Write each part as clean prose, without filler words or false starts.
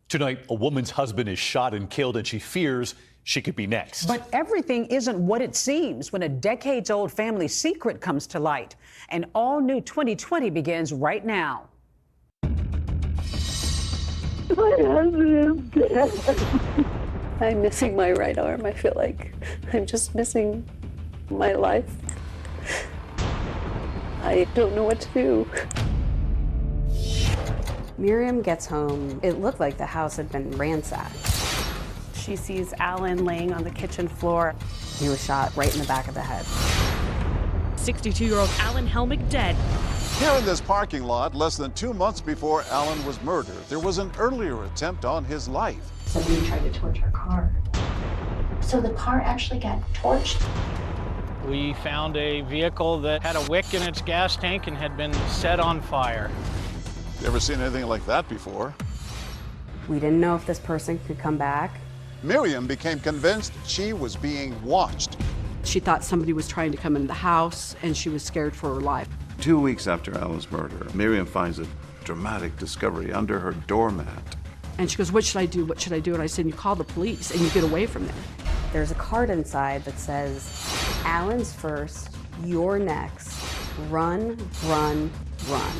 Tonight, a woman's husband is shot and killed, and she fears she could be next. But everything isn't what it seems when a decades-old family secret comes to light. An all-new 2020 begins right now. My husband is dead. I'm missing my right arm. I feel like I'm just missing my life. I don't know what to do. Miriam gets home. It looked like the house had been ransacked. She sees Alan laying on the kitchen floor. He was shot right in the back of the head. 62-year-old Alan Helmick dead. Here in this parking lot, less than 2 months before Alan was murdered, there was an earlier attempt on his life. Somebody tried to torch our car. So the car actually got torched. We found a vehicle that had a wick in its gas tank and had been set on fire. Never seen anything like that before. We didn't know if this person could come back. Miriam became convinced she was being watched. She thought somebody was trying to come into the house, and she was scared for her life. 2 weeks after Alan's murder, Miriam finds a dramatic discovery under her doormat. And she goes, "What should I do? What should I do?" And I said, "You call the police and you get away from there." There's a card inside that says, "Alan's first, you're next. Run, run, run."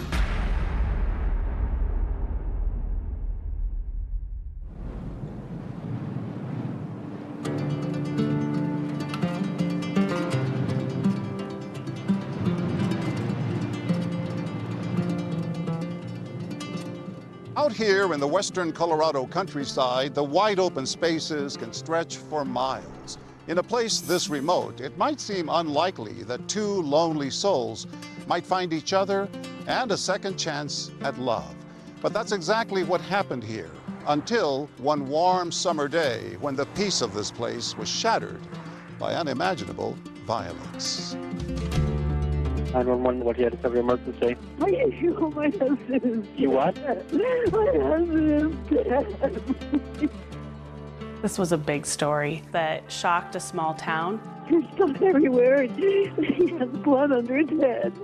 Out here in the western Colorado countryside, the wide open spaces can stretch for miles. In a place this remote, it might seem unlikely that two lonely souls might find each other and a second chance at love. But that's exactly what happened here, until one warm summer day when the peace of this place was shattered by unimaginable violence. 911, what do you have to cover emergency? My husband is dead. You what? My husband is dead. This was a big story that shocked a small town. There's stuff everywhere. He has blood under his head.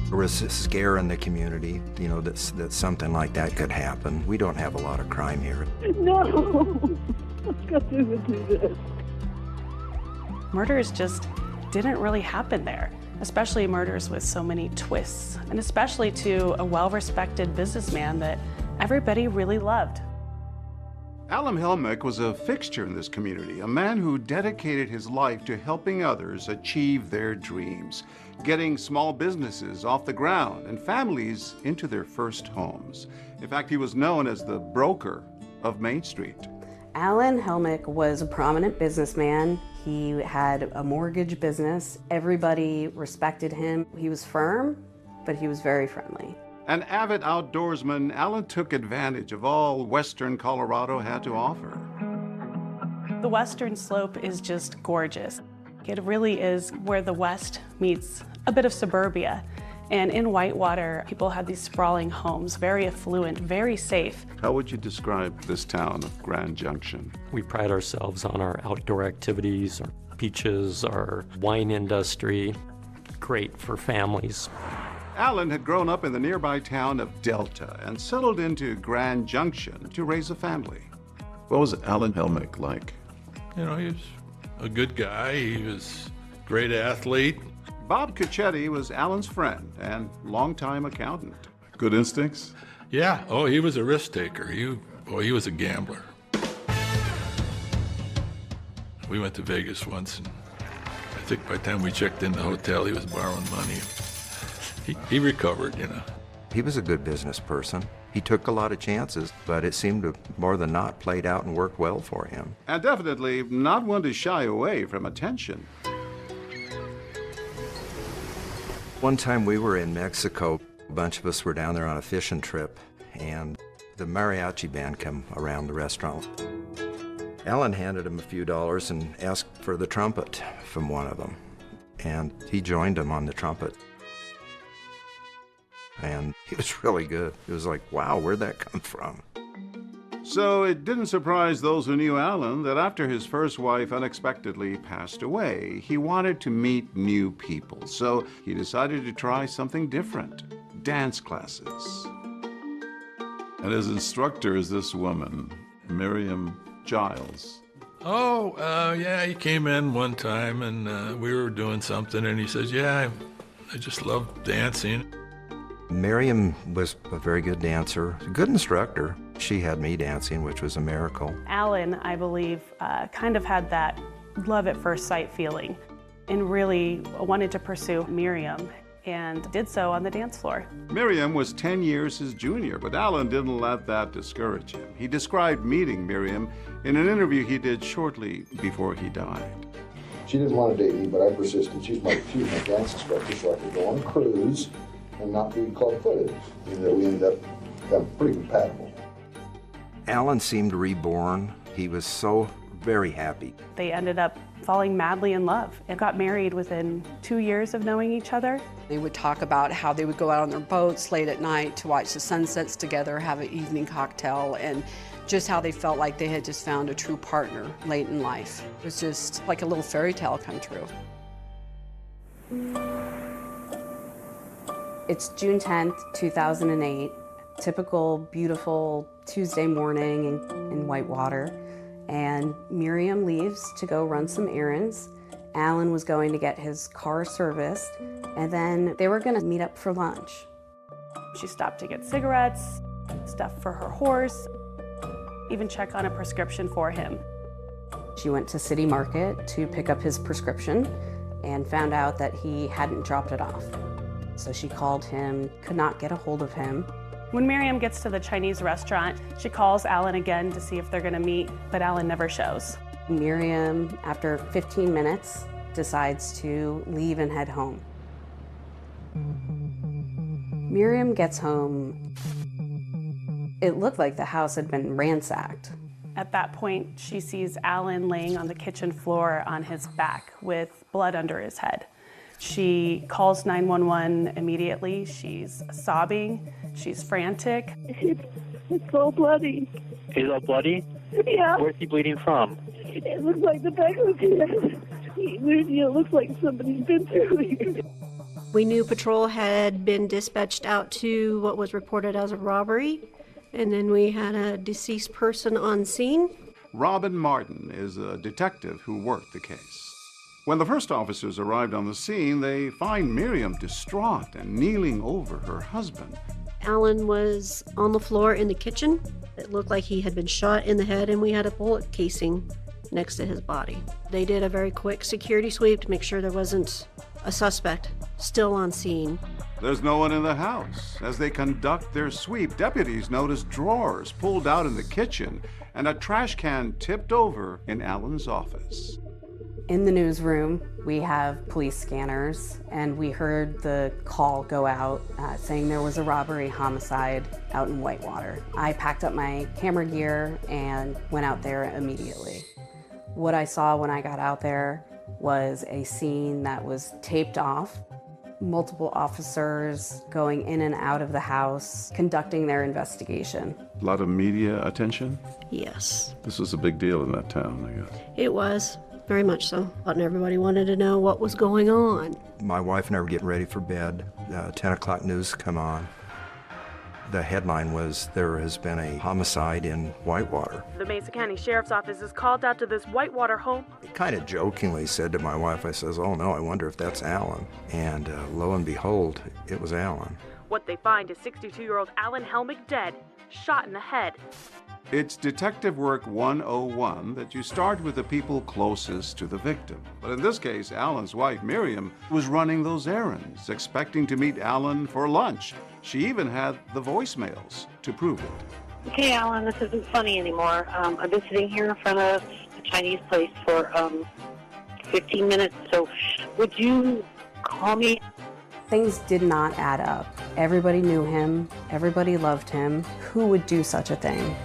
There was a scare in the community, you know, that something like that could happen. We don't have a lot of crime here. No, what's got to do this? Murders just didn't really happen there, especially murders with so many twists, and especially to a well-respected businessman that everybody really loved. Alan Helmick was a fixture in this community, a man who dedicated his life to helping others achieve their dreams, getting small businesses off the ground and families into their first homes. In fact, he was known as the broker of Main Street. Alan Helmick was a prominent businessman. He had a mortgage business. Everybody respected him. He was firm, but he was very friendly. An avid outdoorsman, Alan took advantage of all western Colorado had to offer. The western slope is just gorgeous. It really is where the West meets a bit of suburbia. And in Whitewater, people had these sprawling homes, very affluent, very safe. How would you describe this town of Grand Junction? We pride ourselves on our outdoor activities, our beaches, our wine industry. Great for families. Alan had grown up in the nearby town of Delta and settled into Grand Junction to raise a family. What was Alan Helmick like? You know, he was a good guy. He was a great athlete. Bob Cacchetti was Alan's friend and longtime accountant. Good instincts? Yeah. Oh, he was a risk taker. He was a gambler. We went to Vegas once, and I think by the time we checked in the hotel, he was borrowing money. He recovered, you know. He was a good business person. He took a lot of chances, but it seemed to more than not played out and worked well for him. And definitely not one to shy away from attention. One time we were in Mexico. A bunch of us were down there on a fishing trip, and the mariachi band came around the restaurant. Alan handed him a few dollars and asked for the trumpet from one of them, and he joined him on the trumpet. And he was really good. It was like, wow, where'd that come from? So it didn't surprise those who knew Alan that after his first wife unexpectedly passed away, he wanted to meet new people. So he decided to try something different, dance classes. And his instructor is this woman, Miriam Giles. Oh, yeah, he came in one time and we were doing something and he says, yeah, I just love dancing. Miriam was a very good dancer, a good instructor. She had me dancing, which was a miracle. Alan, I believe, kind of had that love at first sight feeling and really wanted to pursue Miriam and did so on the dance floor. Miriam was 10 years his junior, but Alan didn't let that discourage him. He described meeting Miriam in an interview he did shortly before he died. She didn't want to date me, but I persisted. She was my dance instructor, so I could go on a cruise and not be club-footed. And we ended up becoming pretty compatible. Alan seemed reborn. He was so very happy. They ended up falling madly in love and got married within 2 years of knowing each other. They would talk about how they would go out on their boats late at night to watch the sunsets together, have an evening cocktail, and just how they felt like they had just found a true partner late in life. It was just like a little fairy tale come true. It's June 10th, 2008. Typical, beautiful Tuesday morning in Whitewater. And Miriam leaves to go run some errands. Alan was going to get his car serviced, and then they were going to meet up for lunch. She stopped to get cigarettes, stuff for her horse, even check on a prescription for him. She went to City Market to pick up his prescription and found out that he hadn't dropped it off. So she called him, could not get a hold of him. When Miriam gets to the Chinese restaurant, she calls Alan again to see if they're gonna meet, but Alan never shows. Miriam, after 15 minutes, decides to leave and head home. Miriam gets home. It looked like the house had been ransacked. At that point, she sees Alan laying on the kitchen floor on his back with blood under his head. She calls 911 immediately. She's sobbing. She's frantic. It's all bloody. Is it all bloody? Yeah. Where's he bleeding from? It looks like the back of his head. It looks like somebody's been through here. We knew patrol had been dispatched out to what was reported as a robbery, and then we had a deceased person on scene. Robin Martin is a detective who worked the case. When the first officers arrived on the scene, they find Miriam distraught and kneeling over her husband. Alan was on the floor in the kitchen. It looked like he had been shot in the head, and we had a bullet casing next to his body. They did a very quick security sweep to make sure there wasn't a suspect still on scene. There's no one in the house. As they conduct their sweep, deputies notice drawers pulled out in the kitchen and a trash can tipped over in Alan's office. In the newsroom, we have police scanners, and we heard the call go out saying there was a robbery homicide out in Whitewater. I packed up my camera gear and went out there immediately. What I saw when I got out there was a scene that was taped off. Multiple officers going in and out of the house, conducting their investigation. A lot of media attention? Yes. This was a big deal in that town, I guess. It was. Very much so. And everybody wanted to know what was going on. My wife and I were getting ready for bed. 10 o'clock news come on. The headline was, there has been a homicide in Whitewater. The Mesa County Sheriff's Office is called out to this Whitewater home. I kind of jokingly said to my wife, I says, oh no, I wonder if that's Alan. And lo and behold, it was Alan. What they find is 62-year-old Alan Helmick dead, shot in the head. It's Detective Work 101 that you start with the people closest to the victim. But in this case, Alan's wife, Miriam, was running those errands, expecting to meet Alan for lunch. She even had the voicemails to prove it. Okay, Alan, this isn't funny anymore. I've been sitting here in front of a Chinese place for 15 minutes, so would you call me? Things did not add up. Everybody knew him. Everybody loved him. Who would do such a thing?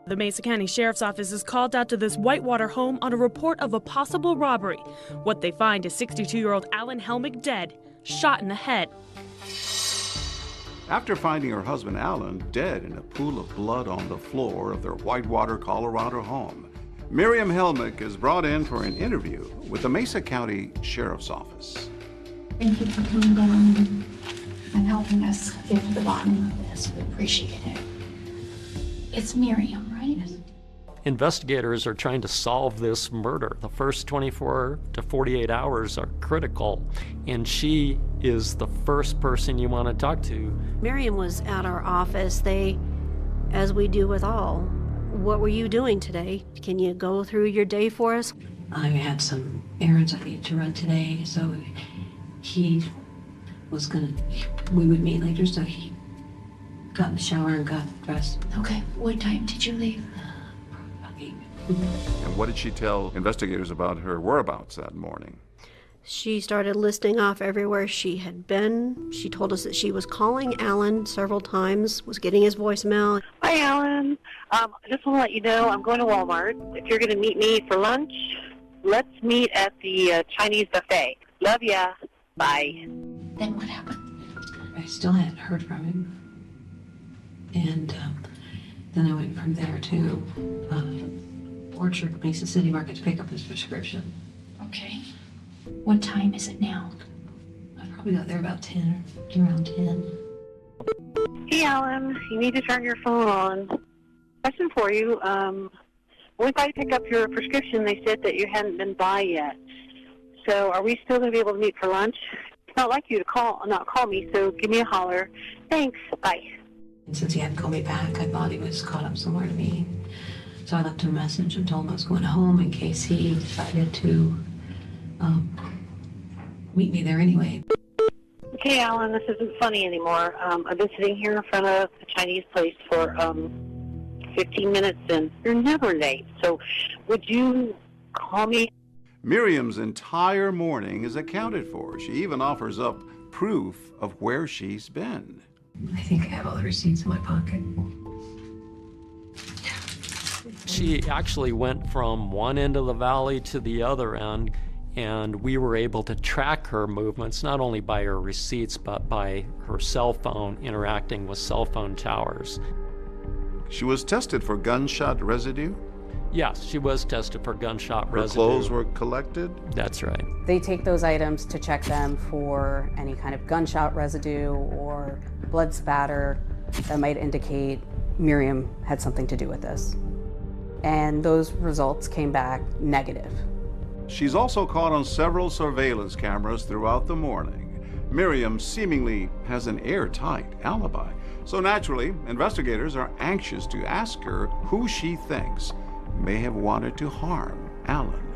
The Mesa County Sheriff's Office is called out to this Whitewater home on a report of a possible robbery. What they find is 62-year-old Alan Helmick dead, shot in the head. After finding her husband Alan dead in a pool of blood on the floor of their Whitewater, Colorado home, Miriam Helmick is brought in for an interview with the Mesa County Sheriff's Office. Thank you for coming down and helping us get to the bottom of this. We appreciate it. It's Miriam, right? Investigators are trying to solve this murder. The first 24 to 48 hours are critical, and she is the first person you want to talk to. Miriam was at our office. As we do with all, what were you doing today? Can you go through your day for us? I had some errands I needed to run today, so he was we would meet later, so he got in the shower and got dressed. Okay, what time did you leave? And what did she tell investigators about her whereabouts that morning? She started listing off everywhere she had been. She told us that she was calling Alan several times, was getting his voicemail. Hi, Alan. I just want to let you know I'm going to Walmart. If you're going to meet me for lunch, let's meet at the Chinese buffet. Love ya. Bye. Then what happened? I still hadn't heard from him. And then I went from there to Orchard, Mesa City Market to pick up his prescription. Okay. What time is it now? I probably got there about 10, around 10. Hey, Alan. You need to turn your phone on. Question for you. When we tried to pick up your prescription, they said that you hadn't been by yet. So are we still going to be able to meet for lunch? It's not like you to not call me, so give me a holler. Thanks. Bye. And since he hadn't called me back, I thought he was caught up somewhere to me. So I left him a message and told him I was going home in case he decided to meet me there anyway. Okay, Alan, this isn't funny anymore. I've been sitting here in front of a Chinese place for 15 minutes, and you're never late. So would you call me? Miriam's entire morning is accounted for. She even offers up proof of where she's been. I think I have all the receipts in my pocket. She actually went from one end of the valley to the other end, and we were able to track her movements, not only by her receipts, but by her cell phone interacting with cell phone towers. She was tested for gunshot residue? Yes, she was tested for gunshot residue. Her clothes were collected? That's right. They take those items to check them for any kind of gunshot residue or blood spatter that might indicate Miriam had something to do with this. And those results came back negative. She's also caught on several surveillance cameras throughout the morning. Miriam seemingly has an airtight alibi. So naturally, investigators are anxious to ask her who she thinks may have wanted to harm Alan.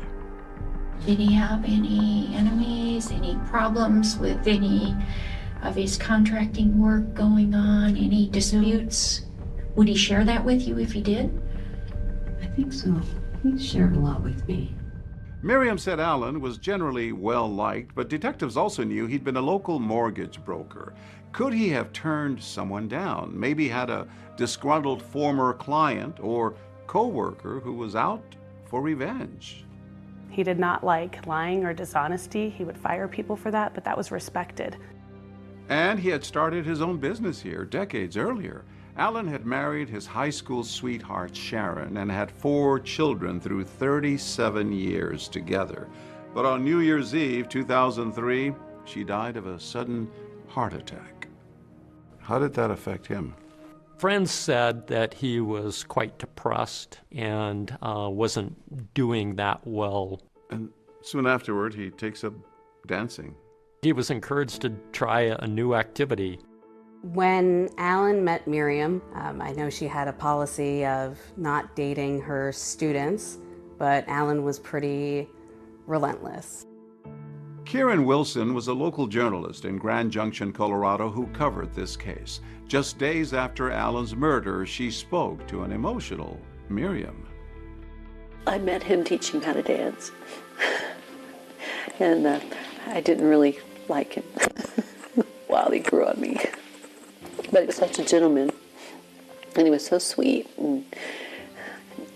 Did he have any enemies, any problems with any of his contracting work going on, any disputes? Would he share that with you if he did? I think so. He shared a lot with me. Miriam said Alan was generally well-liked, but detectives also knew he'd been a local mortgage broker. Could he have turned someone down? Maybe had a disgruntled former client or co-worker who was out for revenge. He did not like lying or dishonesty. He would fire people for that, but that was respected. And he had started his own business here decades earlier. Alan had married his high school sweetheart, Sharon, and had 4 children through 37 years together. But on New Year's Eve, 2003, she died of a sudden heart attack. How did that affect him? Friends said that he was quite depressed and wasn't doing that well. And soon afterward, he takes up dancing. He was encouraged to try a new activity. When Alan met Miriam, I know she had a policy of not dating her students, but Alan was pretty relentless. Kieran Wilson was a local journalist in Grand Junction, Colorado, who covered this case. Just days after Alan's murder, she spoke to an emotional Miriam. I met him teaching how to dance, and I didn't really like him. Wow, he grew on me. But he was such a gentleman, and he was so sweet, and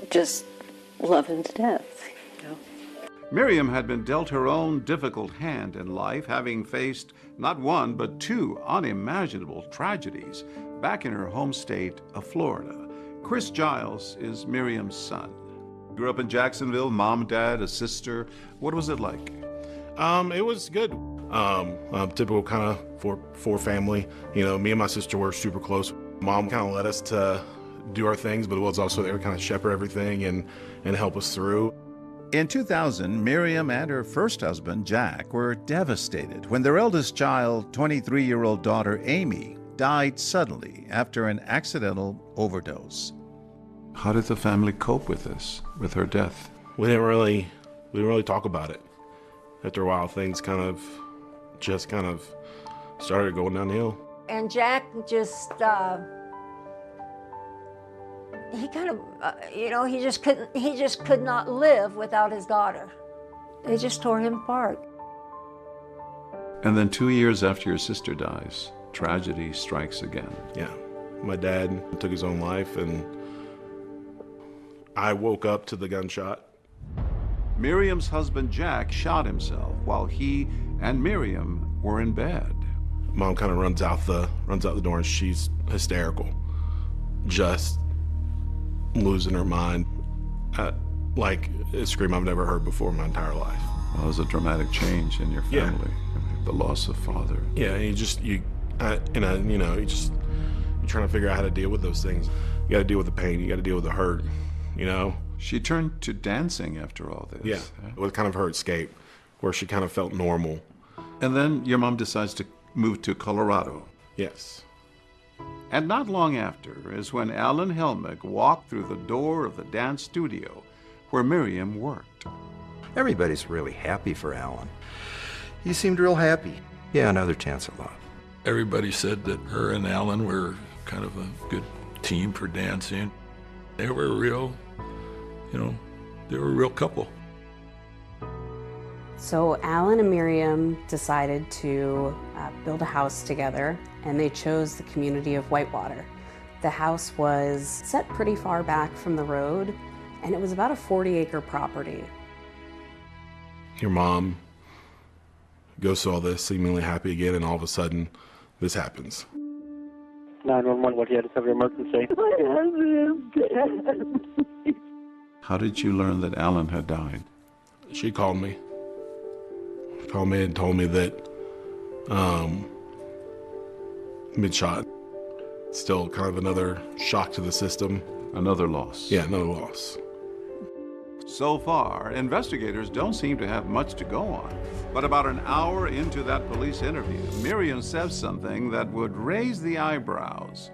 just love him to death. You know? Miriam had been dealt her own difficult hand in life, having faced not one but 2 unimaginable tragedies back in her home state of Florida. Chris Giles is Miriam's son. Grew up in Jacksonville, mom, dad, a sister. What was it like? It was good. Typical kind of four family. You know, me and my sister were super close. Mom kind of let us to do our things, but it was also there to kind of shepherd everything and help us through. In 2000, Miriam and her first husband, Jack, were devastated when their eldest child, 23-year-old daughter, Amy, died suddenly after an accidental overdose. How did the family cope with this, with her death? We didn't really talk about it. After a while, things just started going downhill. And Jack just, he kind of, he just could not live without his daughter. It just tore him apart. And then 2 years after your sister dies, tragedy strikes again. Yeah, my dad took his own life, and I woke up to the gunshot. Miriam's husband, Jack, shot himself while he and Miriam were in bed. Mom kind of runs out the door, and she's hysterical, just losing her mind, like a scream I've never heard before in my entire life. Well, it was a dramatic change in your family. Yeah. The loss of father. Yeah, and you're trying to figure out how to deal with those things. You got to deal with the pain. You got to deal with the hurt. You know. She turned to dancing after all this. Yeah, it was kind of her escape, where she kind of felt normal. And then your mom decides to move to Colorado. Yes. And not long after is when Alan Helmick walked through the door of the dance studio where Miriam worked. Everybody's really happy for Alan. He seemed real happy. Yeah, another chance at love. Everybody said that her and Alan were kind of a good team for dancing. They were a real couple. So Alan and Miriam decided to build a house together, and they chose the community of Whitewater. The house was set pretty far back from the road, and it was about a 40-acre property. Your mom goes through all this, seemingly happy again, and all of a sudden, this happens. 911, what do you have to have an emergency? My husband is dead. How did you learn that Alan had died? She called me. And told me that he'd been shot. Still kind of another shock to the system. Another loss. Yeah, another loss. So far, investigators don't seem to have much to go on. But about an hour into that police interview, Miriam says something that would raise the eyebrows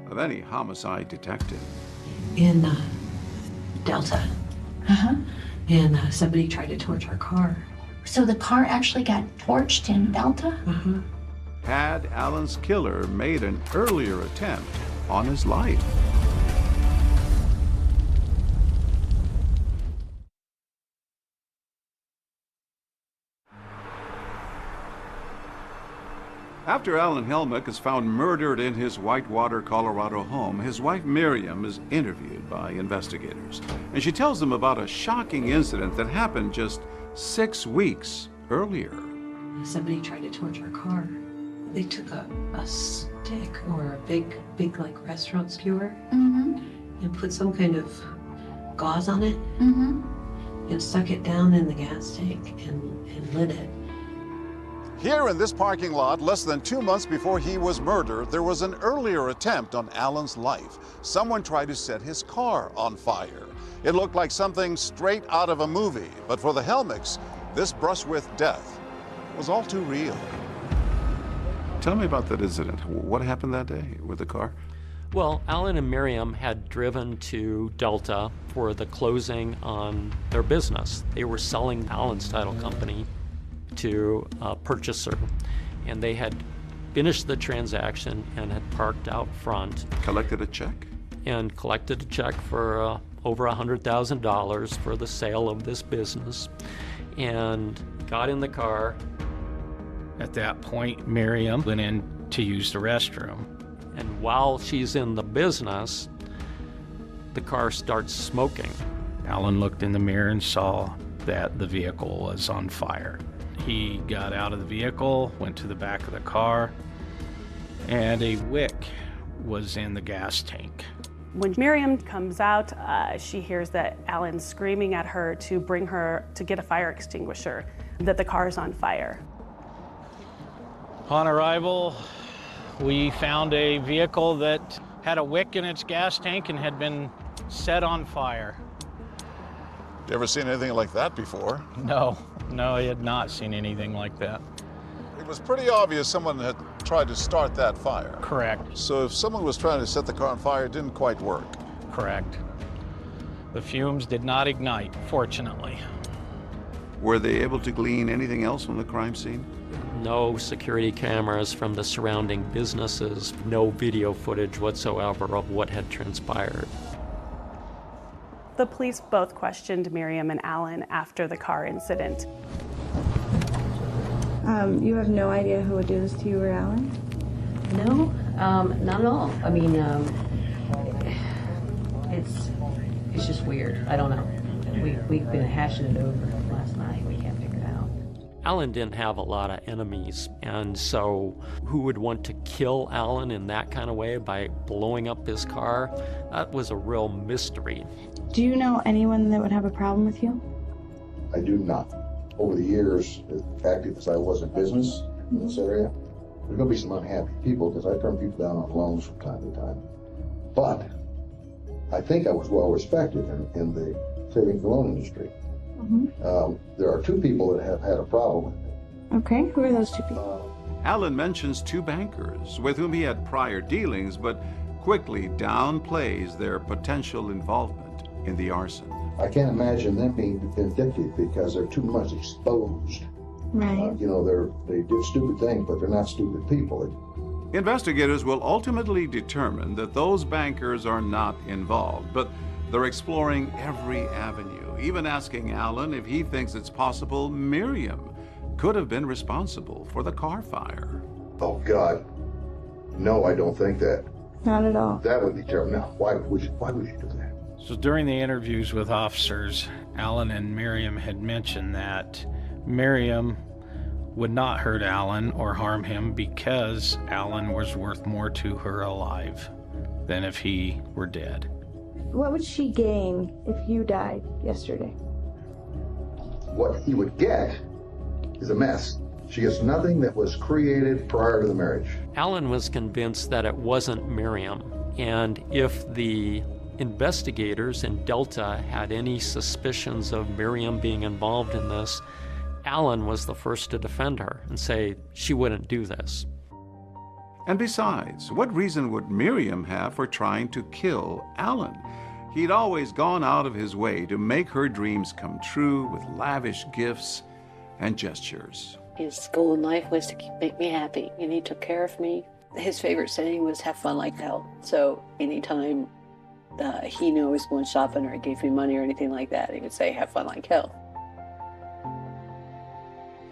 of any homicide detective. In Delta. And somebody tried to torch our car. So the car actually got torched in Delta? Had Alan's killer made an earlier attempt on his life? After Alan Helmick is found murdered in his Whitewater, Colorado home, his wife Miriam is interviewed by investigators. And she tells them about a shocking incident that happened just 6 weeks earlier. Somebody tried to torch our car. They took a stick or a big like restaurant skewer and put some kind of gauze on it and stuck it down in the gas tank and lit it. Here in this parking lot, less than 2 months before he was murdered, there was an earlier attempt on Alan's life. Someone tried to set his car on fire. It looked like something straight out of a movie, but for the Helmicks, this brush with death was all too real. Tell me about that incident. What happened that day with the car? Well, Alan and Miriam had driven to Delta for the closing on their business. They were selling Alan's title company to a purchaser, and they had finished the transaction and had parked out front. Collected a check? And collected a check for over $100,000 for the sale of this business, and got in the car. At that point, Miriam went in to use the restroom. And while she's in the business, the car starts smoking. Alan looked in the mirror and saw that the vehicle was on fire. He got out of the vehicle, went to the back of the car, and a wick was in the gas tank. When Miriam comes out, she hears that Alan's screaming at her to bring her to get a fire extinguisher, that the car is on fire. Upon arrival, we found a vehicle that had a wick in its gas tank and had been set on fire. You ever seen anything like that before? No, I had not seen anything like that. It was pretty obvious someone had tried to start that fire. Correct. So if someone was trying to set the car on fire, it didn't quite work. Correct. The fumes did not ignite, fortunately. Were they able to glean anything else from the crime scene? No security cameras from the surrounding businesses, no video footage whatsoever of what had transpired. The police both questioned Miriam and Alan after the car incident. You have no idea who would do this to you or Alan? No, not at all. I mean, it's just weird. I don't know. We've been hashing it over last night. We can't figure it out. Alan didn't have a lot of enemies, and so who would want to kill Alan in that kind of way by blowing up his car? That was a real mystery. Do you know anyone that would have a problem with you? I do not. Over the years, as active as I was in business in this area, there's going to be some unhappy people because I turn people down on loans from time to time. But I think I was well respected in the savings and loan industry. There are two people that have had a problem with me. Okay, who are those two people? Alan mentions two bankers with whom he had prior dealings, but quickly downplays their potential involvement in the arson. I can't imagine them being vindictive because they're too much exposed. Right. They did stupid things, but they're not stupid people. Investigators will ultimately determine that those bankers are not involved, but they're exploring every avenue, even asking Alan if he thinks it's possible Miriam could have been responsible for the car fire. Oh, God. No, I don't think that. Not at all. That would be terrible. No, why would you do that? So during the interviews with officers, Alan and Miriam had mentioned that Miriam would not hurt Alan or harm him because Alan was worth more to her alive than if he were dead. What would she gain if you died yesterday? What he would get is a mess. She gets nothing that was created prior to the marriage. Alan was convinced that it wasn't Miriam, and if the investigators in Delta had any suspicions of Miriam being involved in this, Alan was the first to defend her and say she wouldn't do this. And besides, what reason would Miriam have for trying to kill Alan? He'd always gone out of his way to make her dreams come true with lavish gifts and gestures. His goal in life was to make me happy, and he took care of me. His favorite saying was, have fun like hell. So anytime he knew I was going shopping or he gave me money or anything like that, he would say, have fun like hell.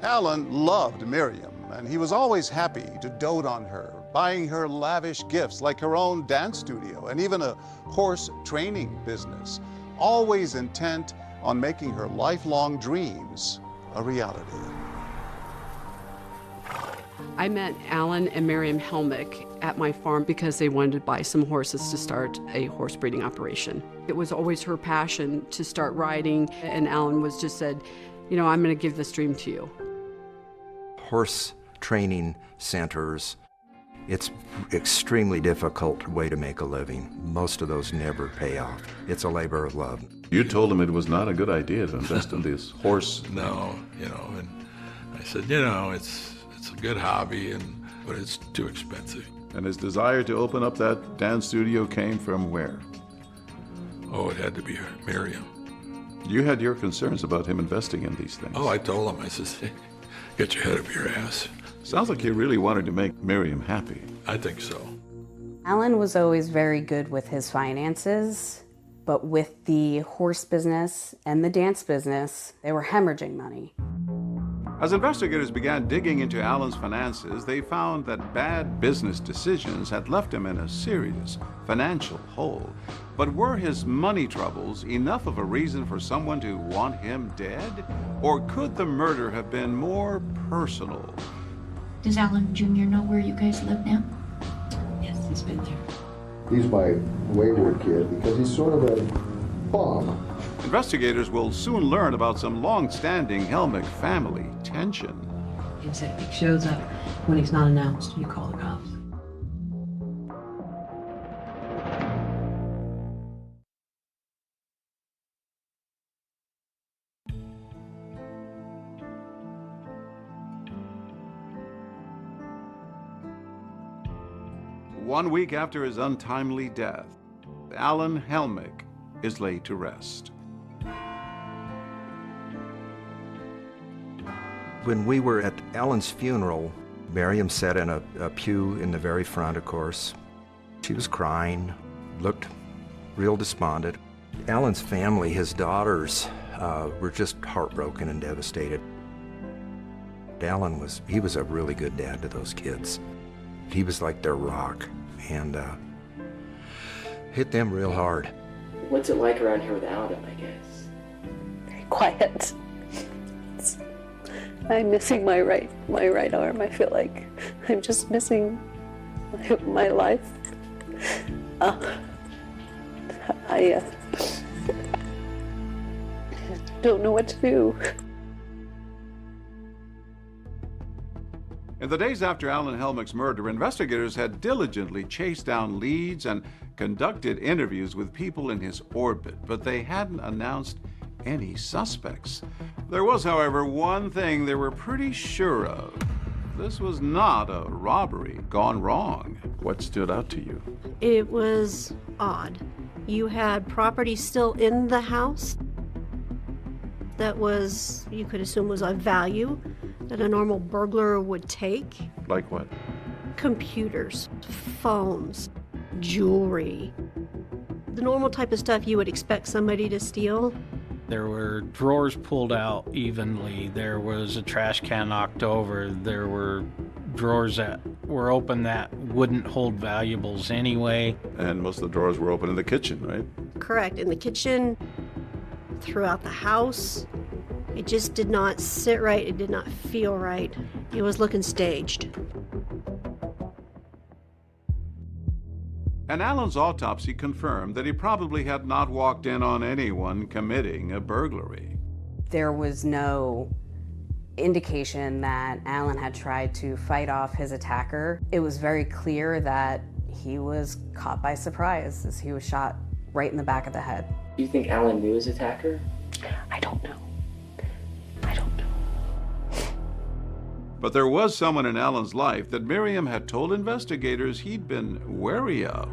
Alan loved Miriam, and he was always happy to dote on her, buying her lavish gifts like her own dance studio and even a horse training business, always intent on making her lifelong dreams a reality. I met Alan and Miriam Helmick at my farm because they wanted to buy some horses to start a horse breeding operation. It was always her passion to start riding, and Alan was just said, I'm going to give this dream to you. Horse training centers, it's extremely difficult way to make a living. Most of those never pay off. It's a labor of love. You told him it was not a good idea to invest in this horse. No, and I said, it's a good hobby, but it's too expensive. And his desire to open up that dance studio came from where? Oh, it had to be Miriam. You had your concerns about him investing in these things. Oh, I told him, I said, get your head up your ass. Sounds like he really wanted to make Miriam happy. I think so. Alan was always very good with his finances, but with the horse business and the dance business, they were hemorrhaging money. As investigators began digging into Alan's finances, they found that bad business decisions had left him in a serious financial hole. But were his money troubles enough of a reason for someone to want him dead? Or could the murder have been more personal? Does Alan Jr. know where you guys live now? Yes, he's been there. He's my wayward kid because he's sort of a bum. Investigators will soon learn about some long-standing Helmick family tension. He said if he shows up when he's not announced, you call the cops. One week after his untimely death, Alan Helmick is laid to rest. When we were at Alan's funeral, Miriam sat in a pew in the very front, of course. She was crying, looked real despondent. Alan's family, his daughters, were just heartbroken and devastated. Alan was a really good dad to those kids. He was like their rock, and hit them real hard. What's it like around here without him, I guess? Very quiet. I'm missing my right arm. I feel like I'm just missing my life. I don't know what to do. In the days after Alan Helmick's murder, investigators had diligently chased down leads and conducted interviews with people in his orbit, but they hadn't announced any suspects. There was, however, one thing they were pretty sure of. This was not a robbery gone wrong. What stood out to you? It was odd. You had property still in the house that was, you could assume, was of value that a normal burglar would take. Like what? Computers, phones, jewelry. The normal type of stuff you would expect somebody to steal. There were drawers pulled out evenly. There was a trash can knocked over. There were drawers that were open that wouldn't hold valuables anyway. And most of the drawers were open in the kitchen, right? Correct. In the kitchen, throughout the house. It just did not sit right. It did not feel right. It was looking staged. And Alan's autopsy confirmed that he probably had not walked in on anyone committing a burglary. There was no indication that Alan had tried to fight off his attacker. It was very clear that he was caught by surprise as he was shot right in the back of the head. Do you think Alan knew his attacker? I don't know. But there was someone in Alan's life that Miriam had told investigators he'd been wary of.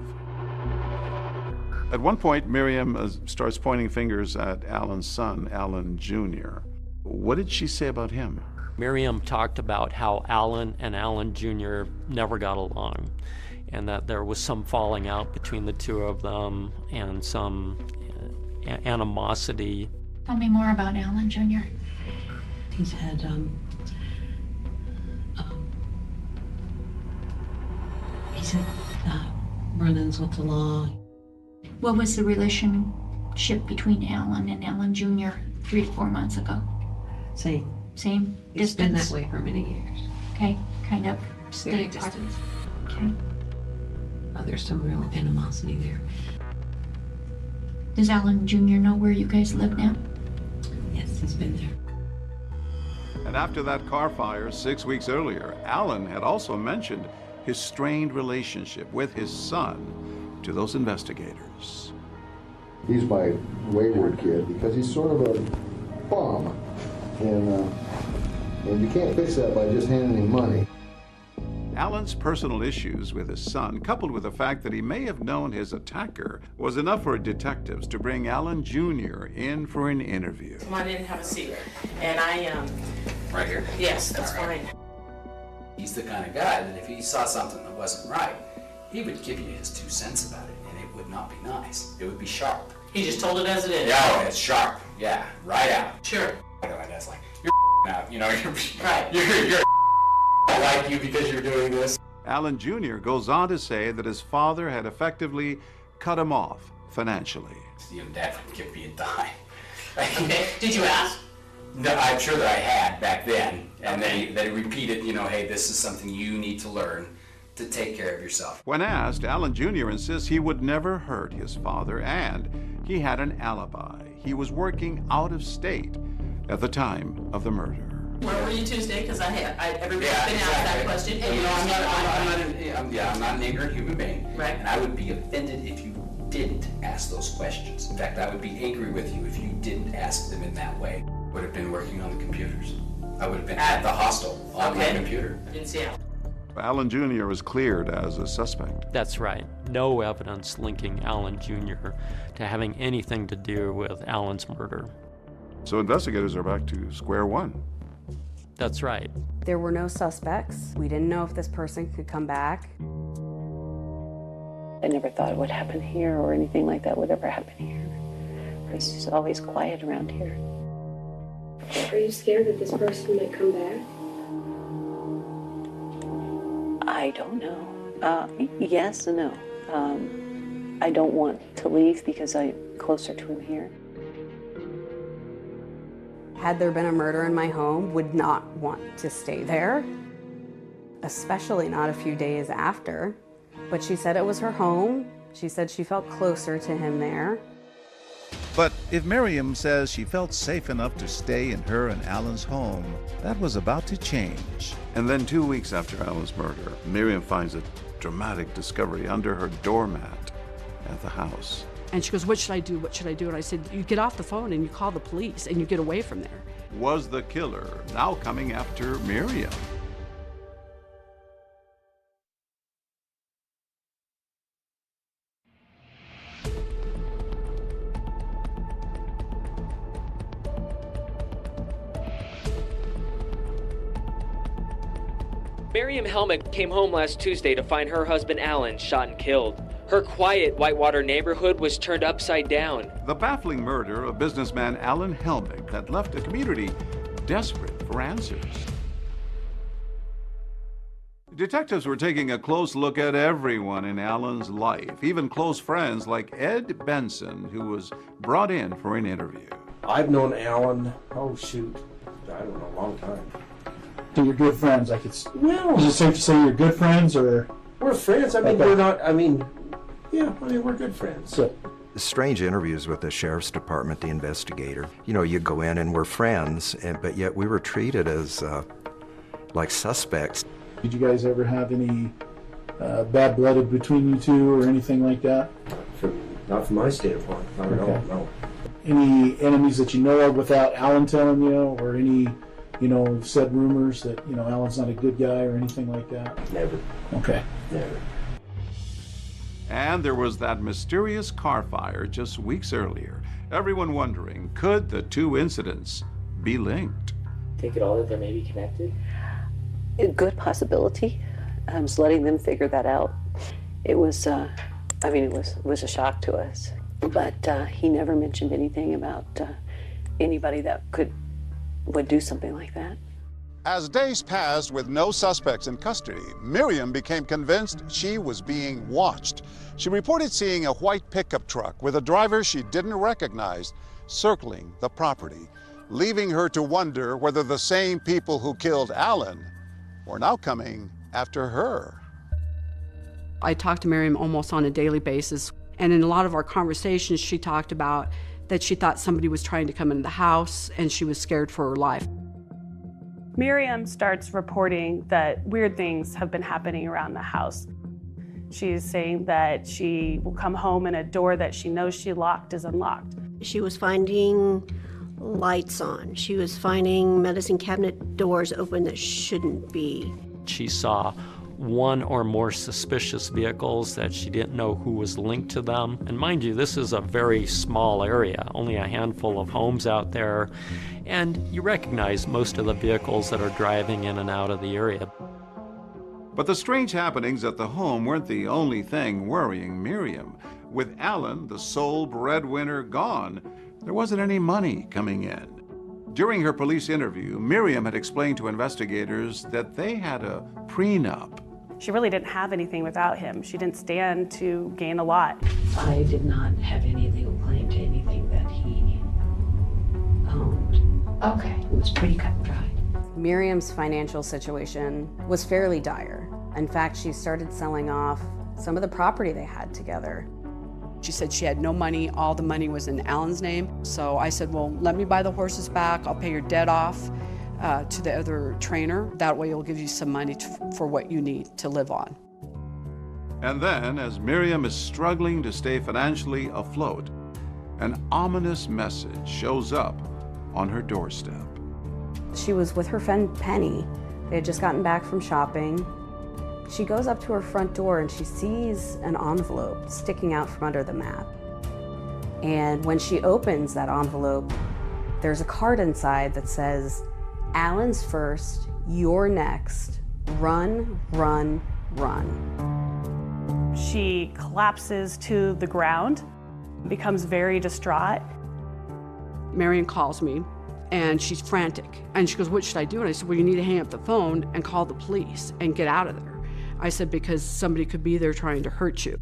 At one point, Miriam starts pointing fingers at Alan's son, Alan Jr. What did she say about him? Miriam talked about how Alan and Alan Jr. never got along, and that there was some falling out between the two of them and some animosity. Tell me more about Alan Jr. He's had run-ins with the law. What was the relationship between Alan and Alan Jr. 3 to 4 months ago? Same. Same It's distance? been that way for many years. Okay, kind of Very stay apart. distant. Okay. There's some real animosity there. Does Alan Jr. know where you guys live now? Yes, he's been there. And after that car fire 6 weeks earlier, Alan had also mentioned his strained relationship with his son to those investigators. He's my wayward kid because he's sort of a bum. And you can't fix that by just handing him money. Alan's personal issues with his son, coupled with the fact that he may have known his attacker, was enough for detectives to bring Alan Jr. in for an interview. Come on in and have a seat. And Right here? yes, that's fine. He's the kind of guy that if he saw something that wasn't right, he would give you his 2 cents about it, and it would not be nice. It would be sharp. He just told it as it is. Yeah, it's sharp. Yeah, right out. Sure. That's like, you're out, you know, Right. you're I like you because you're doing this. Alan Jr. goes on to say that his father had effectively cut him off financially. You know, Dad wouldn't give me a dime. Okay. Did you ask? No, I'm sure that I had back then, and then he repeated, you know, hey, this is something you need to learn. to take care of yourself. When asked, Alan Jr. insists he would never hurt his father, and he had an alibi. He was working out of state at the time of the murder. Where were you Tuesday? Because everybody's been asked that question. And you know, I'm not an ignorant human being. Right. And I would be offended if you didn't ask those questions. In fact, I would be angry with you if you didn't ask them in that way. Would have been working on the computers. I would have been at the hostel on my computer. In Seattle. Alan Jr. was cleared as a suspect. That's right. No evidence linking Alan Jr. to having anything to do with Alan's murder. So investigators are back to square one. That's right. There were no suspects. We didn't know if this person could come back. I never thought it would happen here or anything like that would ever happen here. It's just always quiet around here. Are you scared that this person might come back? I don't know. Yes and no. I don't want to leave because I'm closer to him here. Had there been a murder in my home, would not want to stay there, especially not a few days after. But she said it was her home. She said she felt closer to him there. But if Miriam says she felt safe enough to stay in her and Alan's home, that was about to change. And then 2 weeks after Alan's murder, Miriam finds a dramatic discovery under her doormat at the house. And she goes, what should I do? What should I do? And I said, you get off the phone and you call the police and you get away from there. Was the killer now coming after Miriam? Miriam Helmick came home last Tuesday to find her husband Alan shot and killed. Her quiet Whitewater neighborhood was turned upside down. The baffling murder of businessman Alan Helmick had left a community desperate for answers. Detectives were taking a close look at everyone in Alan's life, even close friends like Ed Benson, who was brought in for an interview. I've known Alan, I don't know, a long time. So you're good friends, I could. Well, is it safe to say you're good friends, or we're friends? I mean, we're not. We're good friends. So. Strange interviews with the sheriff's department, the investigator. You know, you go in and we're friends, but yet we were treated as like suspects. Did you guys ever have any bad blood between you two, or anything like that? Not from my standpoint. Not at all. No. Any enemies that you know of without Alan telling you, or any? Said rumors that, Alan's not a good guy or anything like that? Never. Okay. Never. And there was that mysterious car fire just weeks earlier. Everyone wondering, could the two incidents be linked? Take it all that they may be connected? A good possibility. I was letting them figure that out. It was, it was a shock to us. But he never mentioned anything about anybody that would do something like that. As days passed with no suspects in custody, Miriam became convinced she was being watched. She reported seeing a white pickup truck with a driver she didn't recognize circling the property, leaving her to wonder whether the same people who killed Alan were now coming after her. I talked to Miriam almost on a daily basis, and in a lot of our conversations, she talked about that she thought somebody was trying to come into the house and she was scared for her life. Miriam starts reporting that weird things have been happening around the house. She's saying that she will come home and a door that she knows she locked is unlocked. She was finding lights on. She was finding medicine cabinet doors open that shouldn't be. She saw one or more suspicious vehicles that she didn't know who was linked to them. And mind you, this is a very small area, only a handful of homes out there. And you recognize most of the vehicles that are driving in and out of the area. But the strange happenings at the home weren't the only thing worrying Miriam. With Alan, the sole breadwinner, gone, there wasn't any money coming in. During her police interview, Miriam had explained to investigators that they had a prenup. She really didn't have anything without him. She didn't stand to gain a lot. I did not have any legal claim to anything that he owned. Okay. It was pretty cut and dry. Miriam's financial situation was fairly dire. In fact, she started selling off some of the property they had together. She said she had no money, all the money was in Alan's name. So I said, well, let me buy the horses back, I'll pay your debt off to the other trainer. That way it'll give you some money for what you need to live on. And then, as Miriam is struggling to stay financially afloat, an ominous message shows up on her doorstep. She was with her friend Penny. They had just gotten back from shopping. She goes up to her front door and she sees an envelope sticking out from under the mat. And when she opens that envelope, there's a card inside that says, "Alan's first, you're next. Run, run, run." She collapses to the ground, becomes very distraught. Marion calls me and she's frantic. And she goes, what should I do? And I said, well, you need to hang up the phone and call the police and get out of there. I said, because somebody could be there trying to hurt you.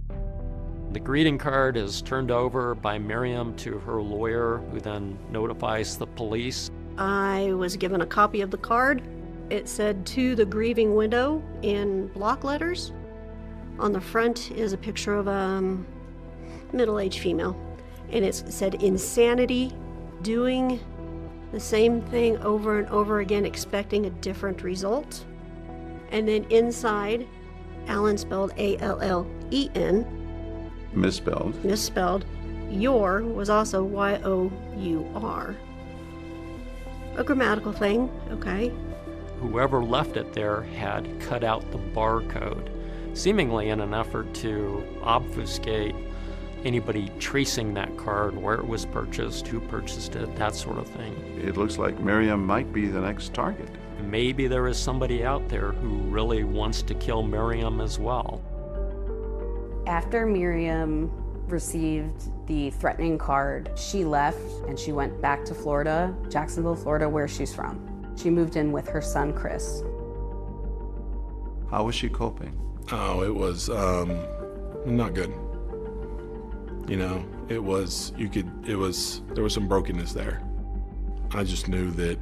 The greeting card is turned over by Miriam to her lawyer, who then notifies the police. I was given a copy of the card. It said, "To the grieving widow," in block letters. On the front is a picture of a middle-aged female. And it said, "Insanity, doing the same thing over and over again, expecting a different result." And then inside, Alan spelled A-L-L-E-N. Misspelled. Misspelled. Your was also Y-O-U-R. A grammatical thing, okay. Whoever left it there had cut out the barcode, seemingly in an effort to obfuscate anybody tracing that card, where it was purchased, who purchased it, that sort of thing. It looks like Miriam might be the next target. Maybe there is somebody out there who really wants to kill Miriam as well. After Miriam received the threatening card, she left and she went back to Florida, Jacksonville, Florida, where she's from. She moved in with her son, Chris. How was she coping? Oh, it was not good. You know, there was some brokenness there. I just knew that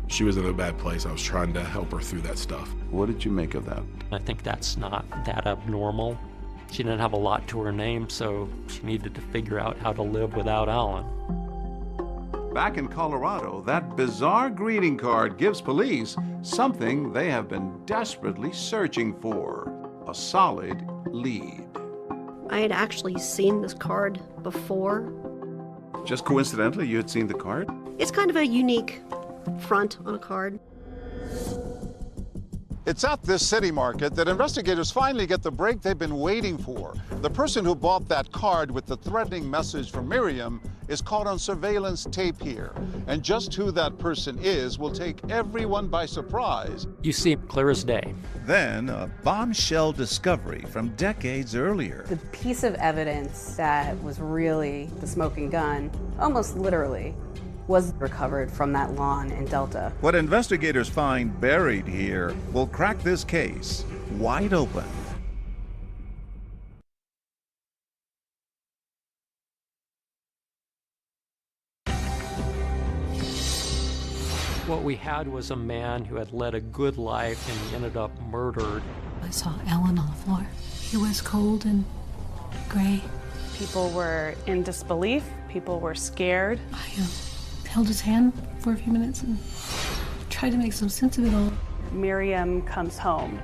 she was in a bad place. I was trying to help her through that stuff. What did you make of that? I think that's not that abnormal. She didn't have a lot to her name, so she needed to figure out how to live without Alan. Back in Colorado, that bizarre greeting card gives police something they have been desperately searching for: a solid lead. I had actually seen this card before. Just coincidentally, you had seen the card? It's kind of a unique front on a card. It's at this city market that investigators finally get the break they've been waiting for. The person who bought that card with the threatening message from Miriam is caught on surveillance tape here. And just who that person is will take everyone by surprise. You see it clear as day. Then a bombshell discovery from decades earlier. The piece of evidence that was really the smoking gun, almost literally, was recovered from that lawn in Delta. What investigators find buried here will crack this case wide open. What we had was a man who had led a good life and he ended up murdered. I saw Alan on the floor. He was cold and gray. People were in disbelief. People were scared. I held his hand for a few minutes and tried to make some sense of it all. Miriam comes home.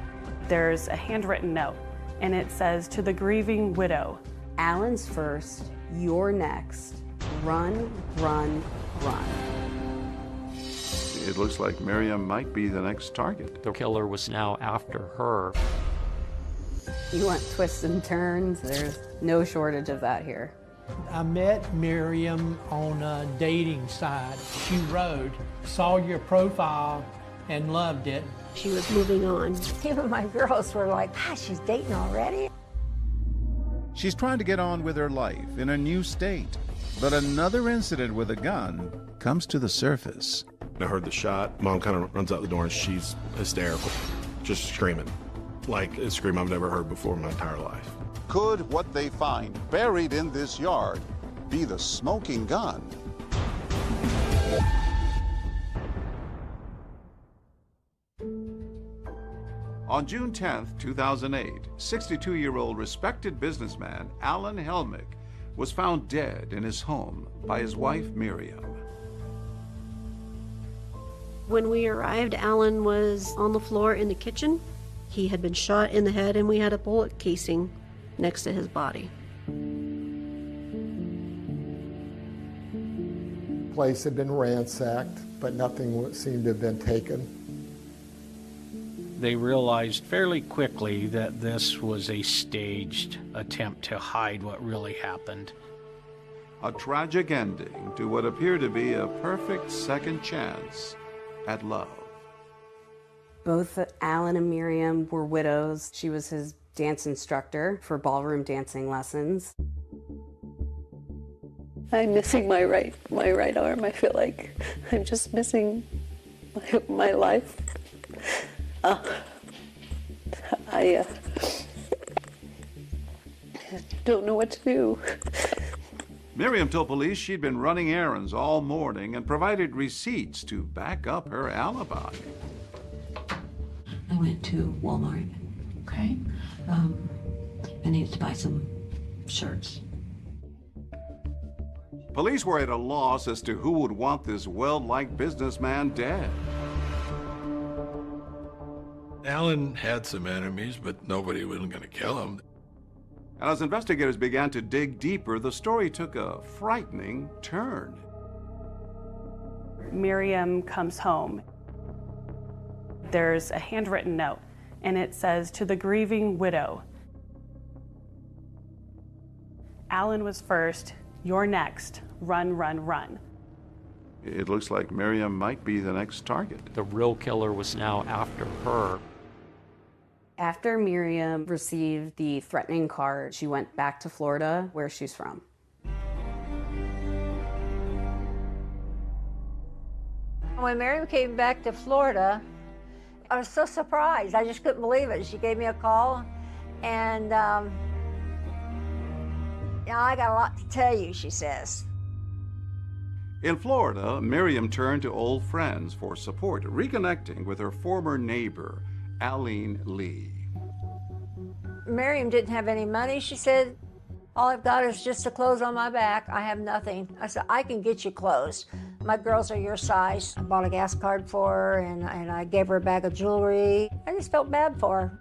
There's a handwritten note, and it says, "To the grieving widow." Alan's first, you're next. Run, run, run. It looks like Miriam might be the next target. The killer was now after her. You want twists and turns? There's no shortage of that here. I met Miriam on a dating site. She wrote, saw your profile and loved it. She was moving on. Even my girls were like, she's dating already? She's trying to get on with her life in a new state. But another incident with a gun comes to the surface. I heard the shot. Mom kind of runs out the door and she's hysterical, just screaming. Like a scream I've never heard before in my entire life. Could what they find buried in this yard be the smoking gun? On June 10, 2008, 62-year-old respected businessman Alan Helmick was found dead in his home by his wife Miriam. When we arrived, Alan was on the floor in the kitchen. He had been shot in the head, and we had a bullet casing next to his body. The place had been ransacked, but nothing seemed to have been taken. They realized fairly quickly that this was a staged attempt to hide what really happened. A tragic ending to what appeared to be a perfect second chance at love. Both Alan and Miriam were widows. She was his dance instructor for ballroom dancing lessons. I'm missing my right arm. I feel like I'm just missing my life. I don't know what to do. Miriam told police she'd been running errands all morning and provided receipts to back up her alibi. I went to Walmart. Okay. I needed to buy some shirts. Police were at a loss as to who would want this well-liked businessman dead. Alan had some enemies, but nobody was going to kill him. And as investigators began to dig deeper, the story took a frightening turn. Miriam comes home. There's a handwritten note, and it says, "To the grieving widow. Alan was first, you're next. Run, run, run." It looks like Miriam might be the next target. The real killer was now after her. After Miriam received the threatening card, she went back to Florida, where she's from. When Miriam came back to Florida, I was so surprised. I just couldn't believe it. She gave me a call, and I got a lot to tell you, she says. In Florida, Miriam turned to old friends for support, reconnecting with her former neighbor, Aline Lee. Miriam didn't have any money. She said, "All I've got is just the clothes on my back. I have nothing." I said, "I can get you clothes. My girls are your size." I bought a gas card for her, and I gave her a bag of jewelry. I just felt bad for her.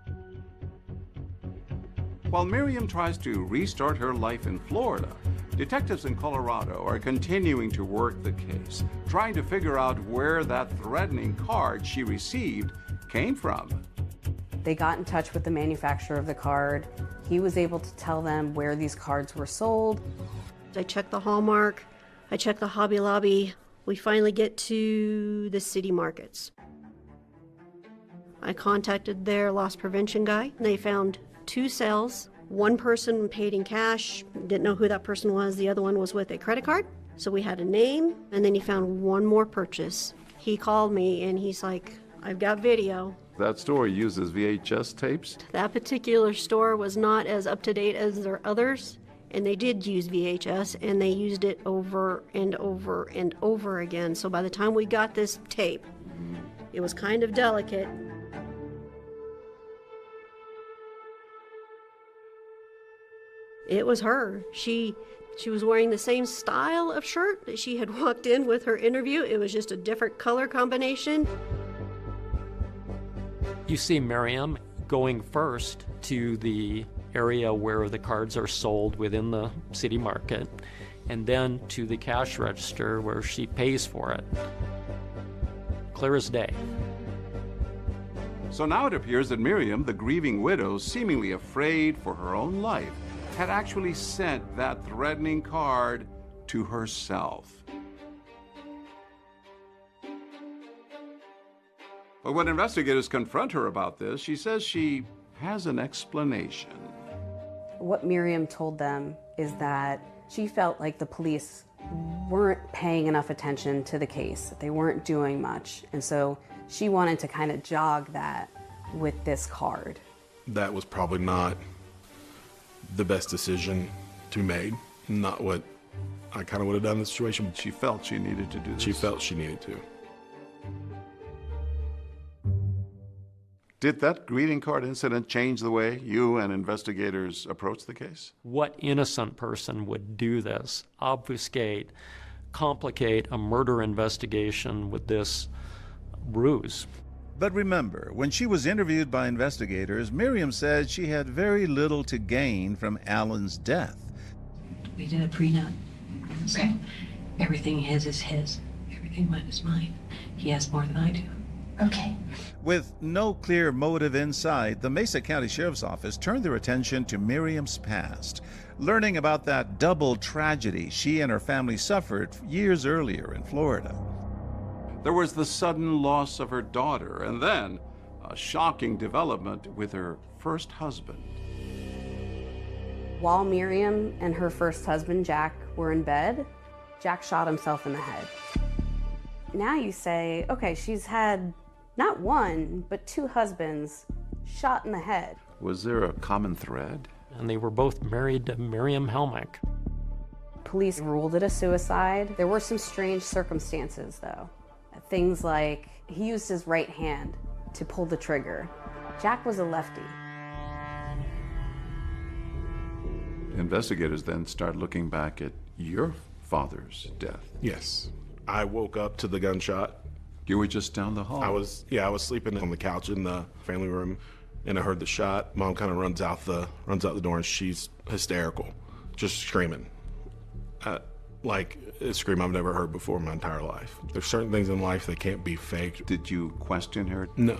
While Miriam tries to restart her life in Florida, detectives in Colorado are continuing to work the case, trying to figure out where that threatening card she received came from. They got in touch with the manufacturer of the card. He was able to tell them where these cards were sold. I checked the Hallmark. I checked the Hobby Lobby. We finally get to the city markets. I contacted their loss prevention guy. They found 2 sales. One person paid in cash, didn't know who that person was. The other one was with a credit card. So we had a name, and then he found one more purchase. He called me, and he's like, "I've got video." That store uses VHS tapes? That particular store was not as up-to-date as their others, and they did use VHS, and they used it over and over and over again. So by the time we got this tape, it was kind of delicate. It was her. She was wearing the same style of shirt that she had walked in with her interview. It was just a different color combination. You see Miriam going first to the area where the cards are sold within the city market, and then to the cash register where she pays for it. Clear as day. So now it appears that Miriam, the grieving widow, seemingly afraid for her own life, had actually sent that threatening card to herself. But when investigators confront her about this, she says she has an explanation. What Miriam told them is that she felt like the police weren't paying enough attention to the case. They weren't doing much. And so she wanted to kind of jog that with this card. That was probably not the best decision to be made. Not what I kind of would have done in the situation. She felt she needed to do this. She felt she needed to. Did that greeting card incident change the way you and investigators approached the case? What innocent person would do this? Obfuscate, complicate a murder investigation with this ruse? But remember, when she was interviewed by investigators, Miriam said she had very little to gain from Alan's death. We did a prenup. So everything his is his. Everything mine is mine. He has more than I do. Okay. With no clear motive in sight, the Mesa County Sheriff's Office turned their attention to Miriam's past, learning about that double tragedy she and her family suffered years earlier in Florida. There was the sudden loss of her daughter, and then a shocking development with her first husband. While Miriam and her first husband, Jack, were in bed, Jack shot himself in the head. Now you say, okay, she's had not one, but two husbands shot in the head. Was there a common thread? And they were both married to Miriam Helmick. Police ruled it a suicide. There were some strange circumstances, though. Things like he used his right hand to pull the trigger. Jack was a lefty. Investigators then start looking back at your father's death. Yes. I woke up to the gunshot. You were just down the hall. I was sleeping on the couch in the family room, and I heard the shot. Mom kind of runs out the door, and she's hysterical, just screaming, like a scream I've never heard before in my entire life. There's certain things in life that can't be faked. Did you question her? No.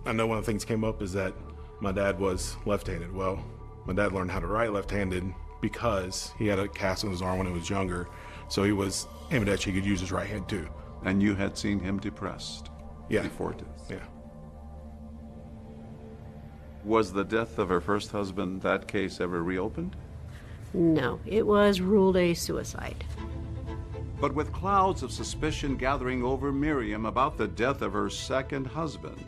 I know one of the things came up is that my dad was left-handed. Well, my dad learned how to write left-handed because he had a cast on his arm when he was younger, so he was ambidextrous. He could use his right hand too. And you had seen him depressed before death? Yeah. Was the death of her first husband, that case, ever reopened? No, it was ruled a suicide. But with clouds of suspicion gathering over Miriam about the death of her second husband,